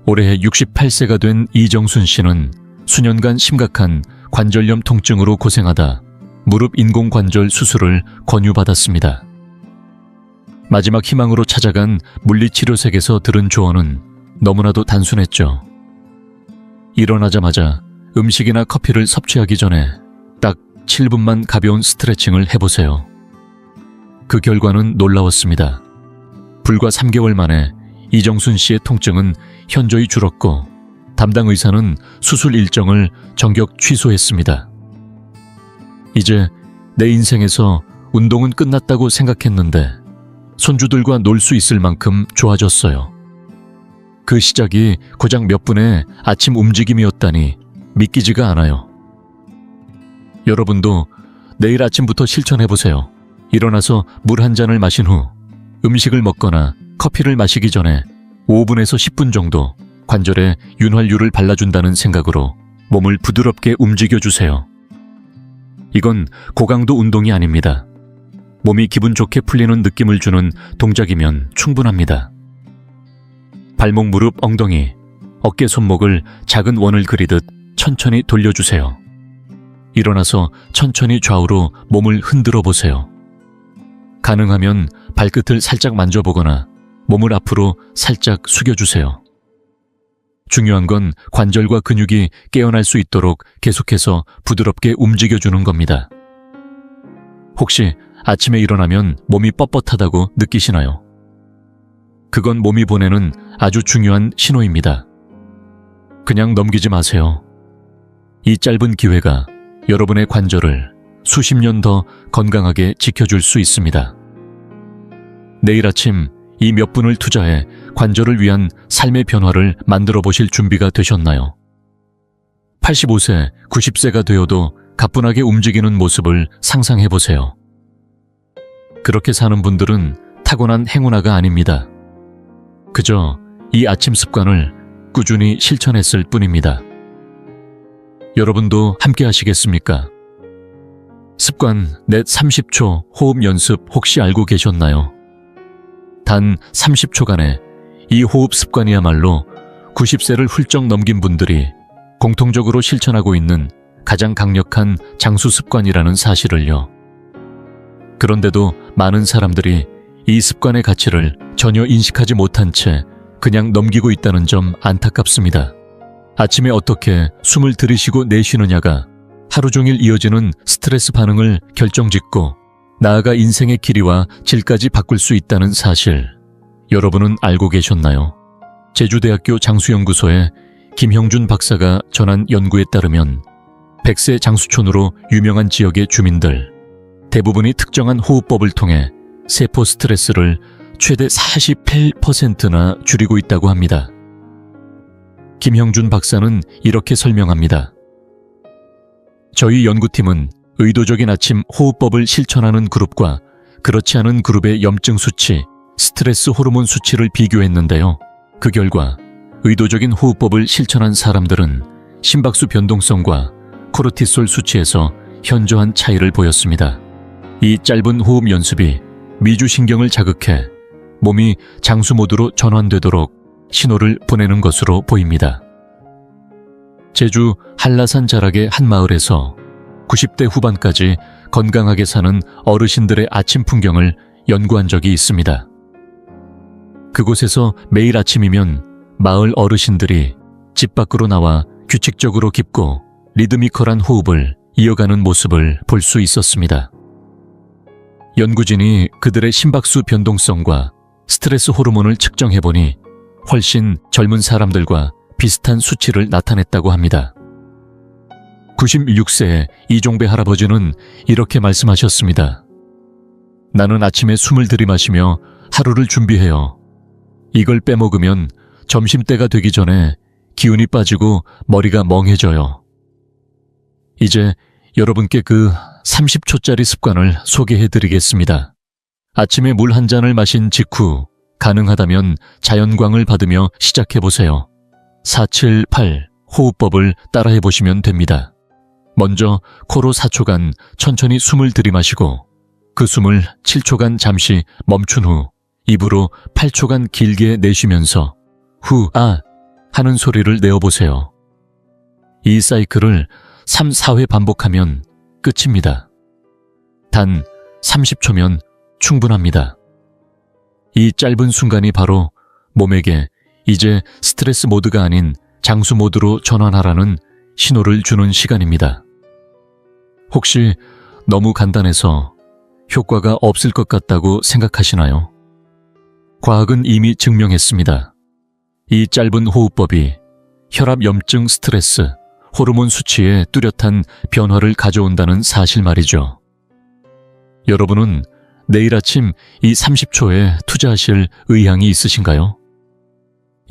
올해 68세가 된 이정순 씨는 수년간 심각한 관절염 통증으로 고생하다 무릎 인공관절 수술을 권유받았습니다. 마지막 희망으로 찾아간 물리치료색에서 들은 조언은 너무나도 단순했죠. 일어나자마자 음식이나 커피를 섭취하기 전에 딱 7분만 가벼운 스트레칭을 해보세요. 그 결과는 놀라웠습니다. 불과 3개월 만에 이정순 씨의 통증은 현저히 줄었고 담당 의사는 수술 일정을 전격 취소했습니다. 이제 내 인생에서 운동은 끝났다고 생각했는데 손주들과 놀 수 있을 만큼 좋아졌어요. 그 시작이 고작 몇 분의 아침 움직임이었다니 믿기지가 않아요. 여러분도 내일 아침부터 실천해보세요. 일어나서 물 한 잔을 마신 후 음식을 먹거나 커피를 마시기 전에 5분에서 10분 정도 관절에 윤활유를 발라준다는 생각으로 몸을 부드럽게 움직여주세요. 이건 고강도 운동이 아닙니다. 몸이 기분 좋게 풀리는 느낌을 주는 동작이면 충분합니다. 발목, 무릎, 엉덩이, 어깨, 손목을 작은 원을 그리듯 천천히 돌려주세요. 일어나서 천천히 좌우로 몸을 흔들어 보세요. 가능하면 발끝을 살짝 만져보거나 몸을 앞으로 살짝 숙여주세요. 중요한 건 관절과 근육이 깨어날 수 있도록 계속해서 부드럽게 움직여주는 겁니다. 혹시 아침에 일어나면 몸이 뻣뻣하다고 느끼시나요? 그건 몸이 보내는 아주 중요한 신호입니다. 그냥 넘기지 마세요. 이 짧은 기회가 여러분의 관절을 수십 년 더 건강하게 지켜줄 수 있습니다. 내일 아침 이 몇 분을 투자해 관절을 위한 삶의 변화를 만들어 보실 준비가 되셨나요? 85세, 90세가 되어도 가뿐하게 움직이는 모습을 상상해 보세요. 그렇게 사는 분들은 타고난 행운아가 아닙니다. 그저 이 아침 습관을 꾸준히 실천했을 뿐입니다. 여러분도 함께 하시겠습니까? 습관 넷 30초 호흡 연습 혹시 알고 계셨나요? 단 30초간의 이 호흡 습관이야말로 90세를 훌쩍 넘긴 분들이 공통적으로 실천하고 있는 가장 강력한 장수 습관이라는 사실을요. 그런데도 많은 사람들이 이 습관의 가치를 전혀 인식하지 못한 채 그냥 넘기고 있다는 점 안타깝습니다. 아침에 어떻게 숨을 들이쉬고 내쉬느냐가 하루 종일 이어지는 스트레스 반응을 결정짓고 나아가 인생의 길이와 질까지 바꿀 수 있다는 사실, 여러분은 알고 계셨나요? 제주대학교 장수연구소의 김형준 박사가 전한 연구에 따르면 백세 장수촌으로 유명한 지역의 주민들 대부분이 특정한 호흡법을 통해 세포 스트레스를 최대 48%나 줄이고 있다고 합니다. 김형준 박사는 이렇게 설명합니다. 저희 연구팀은 의도적인 아침 호흡법을 실천하는 그룹과 그렇지 않은 그룹의 염증 수치, 스트레스 호르몬 수치를 비교했는데요. 그 결과 의도적인 호흡법을 실천한 사람들은 심박수 변동성과 코르티솔 수치에서 현저한 차이를 보였습니다. 이 짧은 호흡 연습이 미주신경을 자극해 몸이 장수 모드로 전환되도록 신호를 보내는 것으로 보입니다. 제주 한라산 자락의 한 마을에서 90대 후반까지 건강하게 사는 어르신들의 아침 풍경을 연구한 적이 있습니다. 그곳에서 매일 아침이면 마을 어르신들이 집 밖으로 나와 규칙적으로 깊고 리드미컬한 호흡을 이어가는 모습을 볼 수 있었습니다. 연구진이 그들의 심박수 변동성과 스트레스 호르몬을 측정해보니 훨씬 젊은 사람들과 비슷한 수치를 나타냈다고 합니다. 96세의 이종배 할아버지는 이렇게 말씀하셨습니다. 나는 아침에 숨을 들이마시며 하루를 준비해요. 이걸 빼먹으면 점심때가 되기 전에 기운이 빠지고 머리가 멍해져요. 이제 여러분께 그 30초짜리 습관을 소개해드리겠습니다. 아침에 물 한 잔을 마신 직후 가능하다면 자연광을 받으며 시작해보세요. 478 호흡법을 따라해보시면 됩니다. 먼저 코로 4초간 천천히 숨을 들이마시고 그 숨을 7초간 잠시 멈춘 후 입으로 8초간 길게 내쉬면서 후, 아 하는 소리를 내어보세요. 이 사이클을 3, 4회 반복하면 끝입니다. 단 30초면 충분합니다. 이 짧은 순간이 바로 몸에게 이제 스트레스 모드가 아닌 장수 모드로 전환하라는 신호를 주는 시간입니다. 혹시 너무 간단해서 효과가 없을 것 같다고 생각하시나요? 과학은 이미 증명했습니다. 이 짧은 호흡법이 혈압 염증 스트레스, 호르몬 수치에 뚜렷한 변화를 가져온다는 사실 말이죠. 여러분은 내일 아침 이 30초에 투자하실 의향이 있으신가요?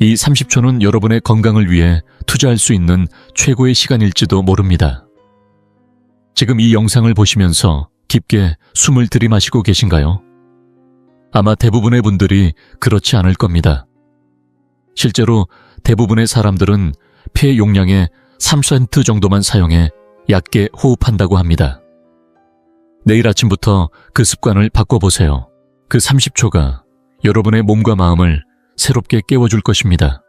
이 30초는 여러분의 건강을 위해 투자할 수 있는 최고의 시간일지도 모릅니다. 지금 이 영상을 보시면서 깊게 숨을 들이마시고 계신가요? 아마 대부분의 분들이 그렇지 않을 겁니다. 실제로 대부분의 사람들은 폐 용량의 3% 정도만 사용해 얕게 호흡한다고 합니다. 내일 아침부터 그 습관을 바꿔보세요. 그 30초가 여러분의 몸과 마음을 새롭게 깨워줄 것입니다.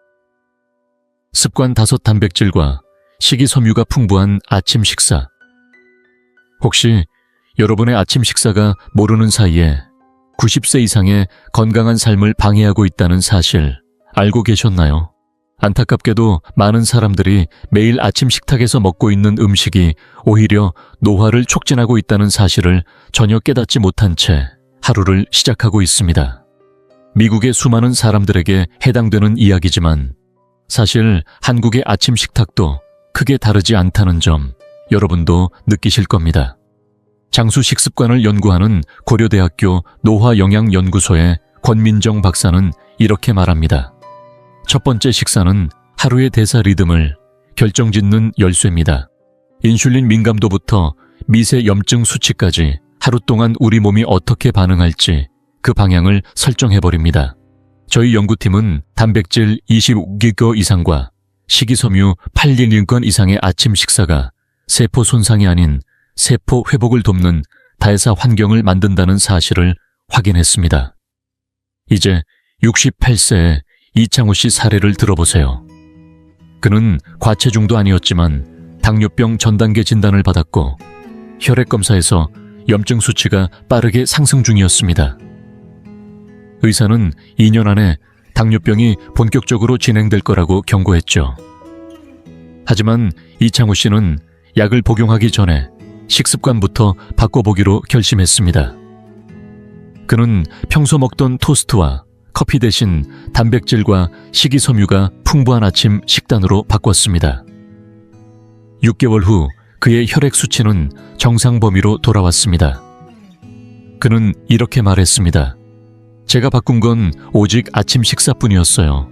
습관 5 단백질과 식이섬유가 풍부한 아침 식사. 혹시 여러분의 아침 식사가 모르는 사이에 90세 이상의 건강한 삶을 방해하고 있다는 사실 알고 계셨나요? 안타깝게도 많은 사람들이 매일 아침 식탁에서 먹고 있는 음식이 오히려 노화를 촉진하고 있다는 사실을 전혀 깨닫지 못한 채 하루를 시작하고 있습니다. 미국의 수많은 사람들에게 해당되는 이야기지만 사실 한국의 아침 식탁도 크게 다르지 않다는 점 여러분도 느끼실 겁니다. 장수 식습관을 연구하는 고려대학교 노화영양연구소의 권민정 박사는 이렇게 말합니다. 첫 번째 식사는 하루의 대사 리듬을 결정짓는 열쇠입니다. 인슐린 민감도부터 미세 염증 수치까지 하루 동안 우리 몸이 어떻게 반응할지 그 방향을 설정해버립니다. 저희 연구팀은 단백질 25기가 이상과 식이섬유 8리건 이상의 아침 식사가 세포 손상이 아닌 세포 회복을 돕는 대사 환경을 만든다는 사실을 확인했습니다. 이제 68세의 이창호 씨 사례를 들어보세요. 그는 과체중도 아니었지만 당뇨병 전단계 진단을 받았고 혈액 검사에서 염증 수치가 빠르게 상승 중이었습니다. 의사는 2년 안에 당뇨병이 본격적으로 진행될 거라고 경고했죠. 하지만 이창호 씨는 약을 복용하기 전에 식습관부터 바꿔보기로 결심했습니다. 그는 평소 먹던 토스트와 커피 대신 단백질과 식이섬유가 풍부한 아침 식단으로 바꿨습니다. 6개월 후 그의 혈액 수치는 정상 범위로 돌아왔습니다. 그는 이렇게 말했습니다. 제가 바꾼 건 오직 아침 식사뿐이었어요.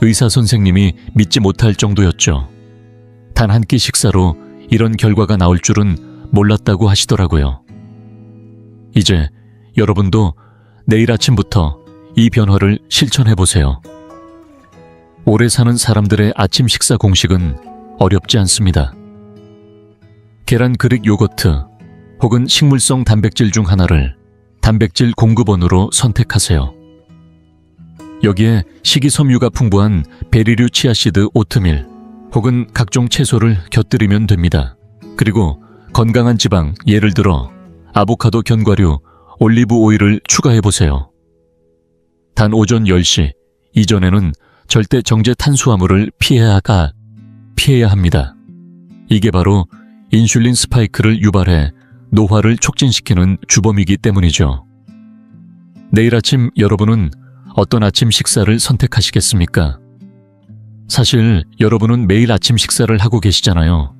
의사 선생님이 믿지 못할 정도였죠. 단 한 끼 식사로 이런 결과가 나올 줄은 몰랐다고 하시더라고요. 이제 여러분도 내일 아침부터 이 변화를 실천해보세요. 오래 사는 사람들의 아침 식사 공식은 어렵지 않습니다. 계란 그릭 요거트 혹은 식물성 단백질 중 하나를 단백질 공급원으로 선택하세요. 여기에 식이섬유가 풍부한 베리류 치아씨드 오트밀 혹은 각종 채소를 곁들이면 됩니다. 그리고 건강한 지방, 예를 들어 아보카도 견과류, 올리브 오일을 추가해보세요. 단 오전 10시 이전에는 절대 정제 탄수화물을 피해야 합니다. 이게 바로 인슐린 스파이크를 유발해 노화를 촉진시키는 주범이기 때문이죠. 내일 아침 여러분은 어떤 아침 식사를 선택하시겠습니까? 사실 여러분은 매일 아침 식사를 하고 계시잖아요.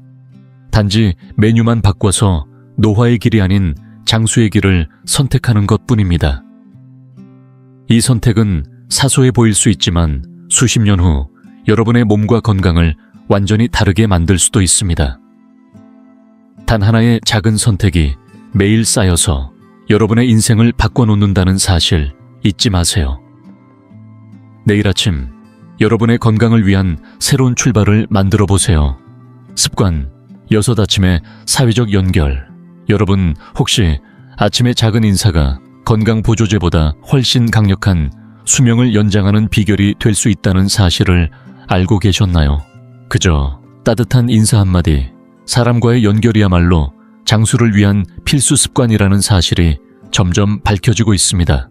단지 메뉴만 바꿔서 노화의 길이 아닌 장수의 길을 선택하는 것뿐입니다. 이 선택은 사소해 보일 수 있지만 수십 년 후 여러분의 몸과 건강을 완전히 다르게 만들 수도 있습니다. 단 하나의 작은 선택이 매일 쌓여서 여러분의 인생을 바꿔놓는다는 사실 잊지 마세요. 내일 아침 여러분의 건강을 위한 새로운 출발을 만들어 보세요. 습관 6 아침의 사회적 연결. 여러분 혹시 아침의 작은 인사가 건강 보조제보다 훨씬 강력한 수명을 연장하는 비결이 될 수 있다는 사실을 알고 계셨나요? 그저 따뜻한 인사 한마디, 사람과의 연결이야말로 장수를 위한 필수 습관이라는 사실이 점점 밝혀지고 있습니다.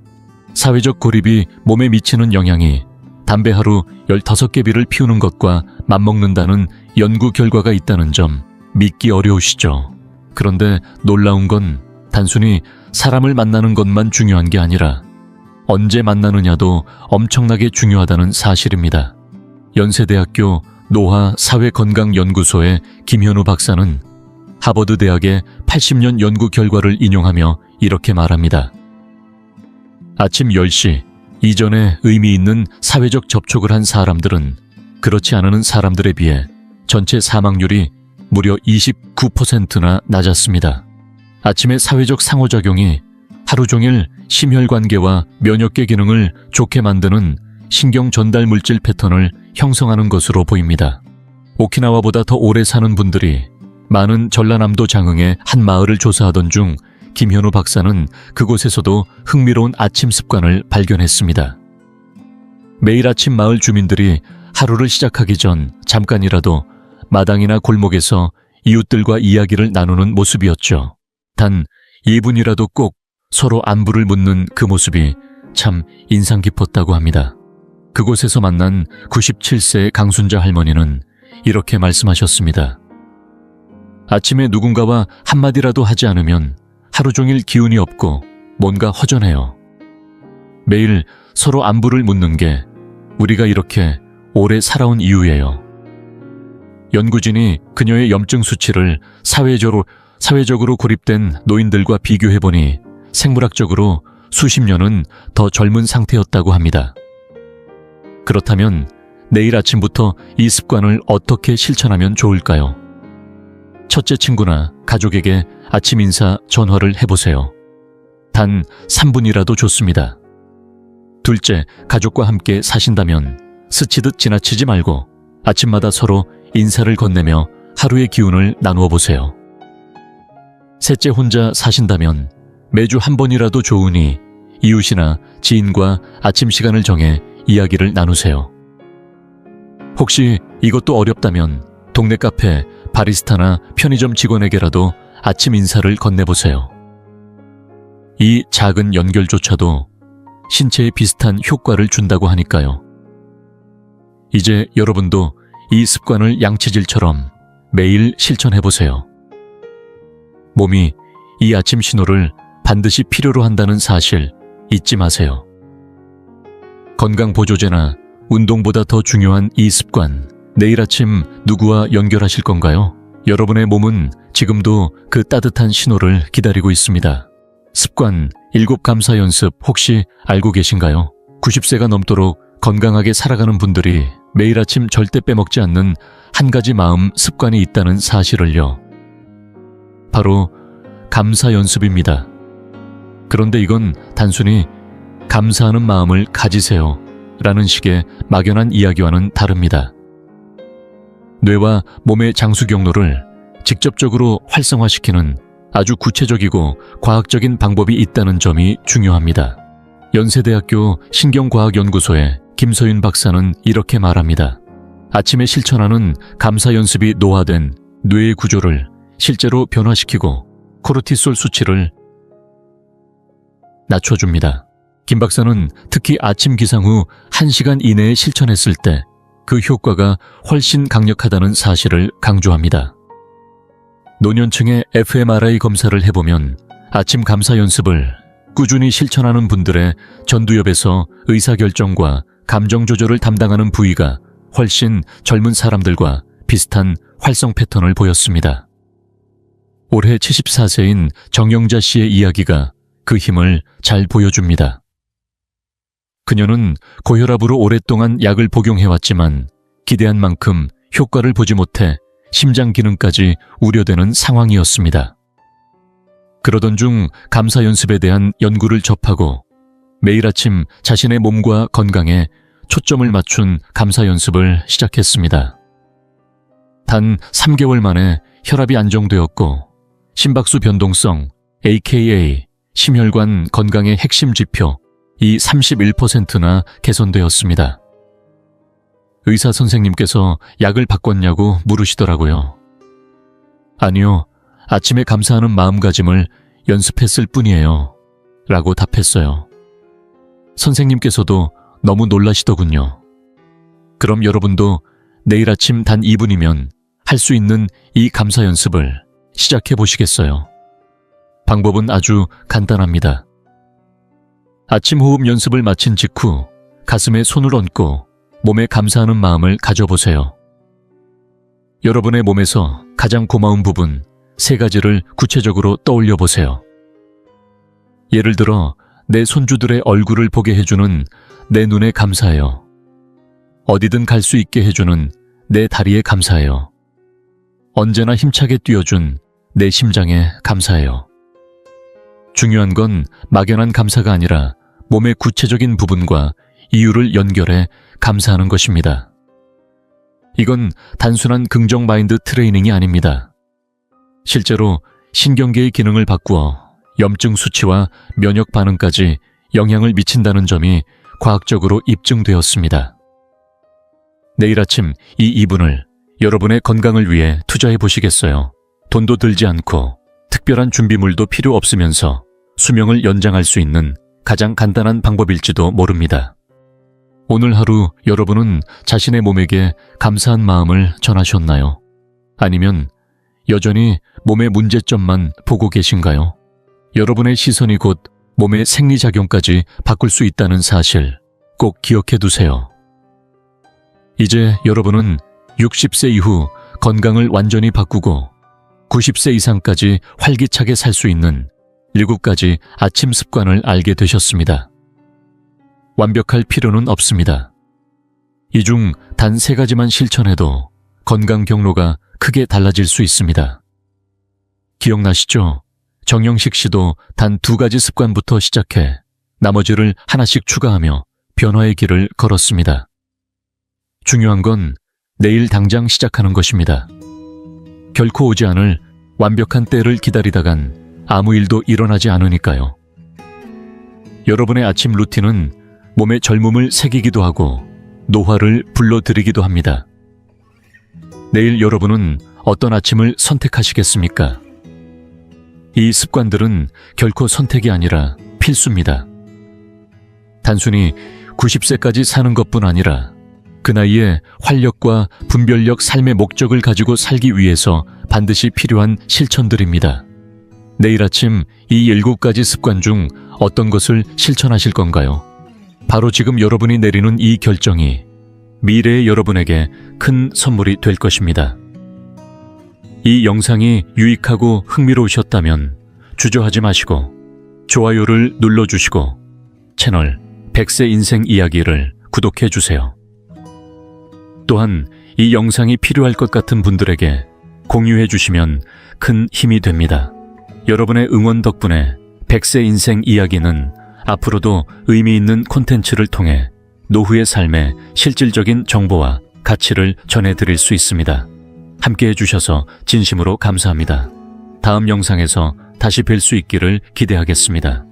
사회적 고립이 몸에 미치는 영향이 담배 하루 15개비를 피우는 것과 맞먹는다는 연구 결과가 있다는 점 믿기 어려우시죠? 그런데 놀라운 건 단순히 사람을 만나는 것만 중요한 게 아니라 언제 만나느냐도 엄청나게 중요하다는 사실입니다. 연세대학교 노화사회건강연구소의 김현우 박사는 하버드 대학의 80년 연구 결과를 인용하며 이렇게 말합니다. 아침 10시 이전에 의미 있는 사회적 접촉을 한 사람들은 그렇지 않은 사람들에 비해 전체 사망률이 무려 29%나 낮았습니다. 아침의 사회적 상호작용이 하루 종일 심혈관계와 면역계 기능을 좋게 만드는 신경 전달 물질 패턴을 형성하는 것으로 보입니다. 오키나와보다 더 오래 사는 분들이 많은 전라남도 장흥의 한 마을을 조사하던 중 김현우 박사는 그곳에서도 흥미로운 아침 습관을 발견했습니다. 매일 아침 마을 주민들이 하루를 시작하기 전 잠깐이라도 마당이나 골목에서 이웃들과 이야기를 나누는 모습이었죠. 단 2분이라도 꼭 서로 안부를 묻는 그 모습이 참 인상 깊었다고 합니다. 그곳에서 만난 97세 강순자 할머니는 이렇게 말씀하셨습니다. 아침에 누군가와 한마디라도 하지 않으면 하루 종일 기운이 없고 뭔가 허전해요. 매일 서로 안부를 묻는 게 우리가 이렇게 오래 살아온 이유예요. 연구진이 그녀의 염증 수치를 사회적으로 고립된 노인들과 비교해보니 생물학적으로 수십 년은 더 젊은 상태였다고 합니다. 그렇다면 내일 아침부터 이 습관을 어떻게 실천하면 좋을까요? 첫째, 친구나 가족에게 아침 인사 전화를 해보세요. 단 3분이라도 좋습니다. 둘째, 가족과 함께 사신다면 스치듯 지나치지 말고 아침마다 서로 인사를 건네며 하루의 기운을 나누어 보세요. 셋째, 혼자 사신다면 매주 한 번이라도 좋으니 이웃이나 지인과 아침 시간을 정해 이야기를 나누세요. 혹시 이것도 어렵다면 동네 카페, 바리스타나 편의점 직원에게라도 아침 인사를 건네보세요. 이 작은 연결조차도 신체에 비슷한 효과를 준다고 하니까요. 이제 여러분도 이 습관을 양치질처럼 매일 실천해보세요. 몸이 이 아침 신호를 반드시 필요로 한다는 사실 잊지 마세요. 건강보조제나 운동보다 더 중요한 이 습관, 내일 아침 누구와 연결하실 건가요? 여러분의 몸은 지금도 그 따뜻한 신호를 기다리고 있습니다. 습관 7감사 연습 혹시 알고 계신가요? 90세가 넘도록 건강하게 살아가는 분들이 매일 아침 절대 빼먹지 않는 한 가지 마음 습관이 있다는 사실을요. 바로 감사 연습입니다. 그런데 이건 단순히 감사하는 마음을 가지세요 라는 식의 막연한 이야기와는 다릅니다. 뇌와 몸의 장수 경로를 직접적으로 활성화시키는 아주 구체적이고 과학적인 방법이 있다는 점이 중요합니다. 연세대학교 신경과학연구소의 김서윤 박사는 이렇게 말합니다. 아침에 실천하는 감사 연습이 노화된 뇌의 구조를 실제로 변화시키고 코르티솔 수치를 낮춰줍니다. 김 박사는 특히 아침 기상 후 1시간 이내에 실천했을 때 그 효과가 훨씬 강력하다는 사실을 강조합니다. 노년층의 fMRI 검사를 해보면 아침 감사 연습을 꾸준히 실천하는 분들의 전두엽에서 의사결정과 감정 조절을 담당하는 부위가 훨씬 젊은 사람들과 비슷한 활성 패턴을 보였습니다. 올해 74세인 정영자 씨의 이야기가 그 힘을 잘 보여줍니다. 그녀는 고혈압으로 오랫동안 약을 복용해왔지만 기대한 만큼 효과를 보지 못해 심장 기능까지 우려되는 상황이었습니다. 그러던 중 감사 연습에 대한 연구를 접하고 매일 아침 자신의 몸과 건강에 초점을 맞춘 감사 연습을 시작했습니다. 단 3개월 만에 혈압이 안정되었고 심박수 변동성, aka 심혈관 건강의 핵심 지표, 이 31%나 개선되었습니다. 의사 선생님께서 약을 바꿨냐고 물으시더라고요. 아니요, 아침에 감사하는 마음가짐을 연습했을 뿐이에요. 라고 답했어요. 선생님께서도 너무 놀라시더군요. 그럼 여러분도 내일 아침 단 2분이면 할 수 있는 이 감사 연습을 시작해 보시겠어요? 방법은 아주 간단합니다. 아침 호흡 연습을 마친 직후 가슴에 손을 얹고 몸에 감사하는 마음을 가져보세요. 여러분의 몸에서 가장 고마운 부분 3가지를 구체적으로 떠올려 보세요. 예를 들어 내 손주들의 얼굴을 보게 해주는 내 눈에 감사해요. 어디든 갈 수 있게 해주는 내 다리에 감사해요. 언제나 힘차게 뛰어준 내 심장에 감사해요. 중요한 건 막연한 감사가 아니라 몸의 구체적인 부분과 이유를 연결해 감사하는 것입니다. 이건 단순한 긍정 마인드 트레이닝이 아닙니다. 실제로 신경계의 기능을 바꾸어 염증 수치와 면역 반응까지 영향을 미친다는 점이 과학적으로 입증되었습니다. 내일 아침 이 2분을 여러분의 건강을 위해 투자해 보시겠어요? 돈도 들지 않고 특별한 준비물도 필요 없으면서 수명을 연장할 수 있는 가장 간단한 방법일지도 모릅니다. 오늘 하루 여러분은 자신의 몸에게 감사한 마음을 전하셨나요? 아니면 여전히 몸의 문제점만 보고 계신가요? 여러분의 시선이 곧 몸의 생리작용까지 바꿀 수 있다는 사실 꼭 기억해 두세요. 이제 여러분은 60세 이후 건강을 완전히 바꾸고 90세 이상까지 활기차게 살 수 있는 7가지 아침 습관을 알게 되셨습니다. 완벽할 필요는 없습니다. 이 중 단 3가지만 실천해도 건강 경로가 크게 달라질 수 있습니다. 기억나시죠? 정영식 씨도 단 2가지 습관부터 시작해 나머지를 하나씩 추가하며 변화의 길을 걸었습니다. 중요한 건 내일 당장 시작하는 것입니다. 결코 오지 않을 완벽한 때를 기다리다간 아무 일도 일어나지 않으니까요. 여러분의 아침 루틴은 몸의 젊음을 새기기도 하고 노화를 불러들이기도 합니다. 내일 여러분은 어떤 아침을 선택하시겠습니까? 이 습관들은 결코 선택이 아니라 필수입니다. 단순히 90세까지 사는 것뿐 아니라 그 나이에 활력과 분별력 삶의 목적을 가지고 살기 위해서 반드시 필요한 실천들입니다. 내일 아침 이 7가지 습관 중 어떤 것을 실천하실 건가요? 바로 지금 여러분이 내리는 이 결정이 미래의 여러분에게 큰 선물이 될 것입니다. 이 영상이 유익하고 흥미로우셨다면 주저하지 마시고 좋아요를 눌러주시고 채널 100세 인생 이야기를 구독해 주세요. 또한 이 영상이 필요할 것 같은 분들에게 공유해 주시면 큰 힘이 됩니다. 여러분의 응원 덕분에 100세 인생 이야기는 앞으로도 의미 있는 콘텐츠를 통해 노후의 삶에 실질적인 정보와 가치를 전해드릴 수 있습니다. 함께 해주셔서 진심으로 감사합니다. 다음 영상에서 다시 뵐 수 있기를 기대하겠습니다.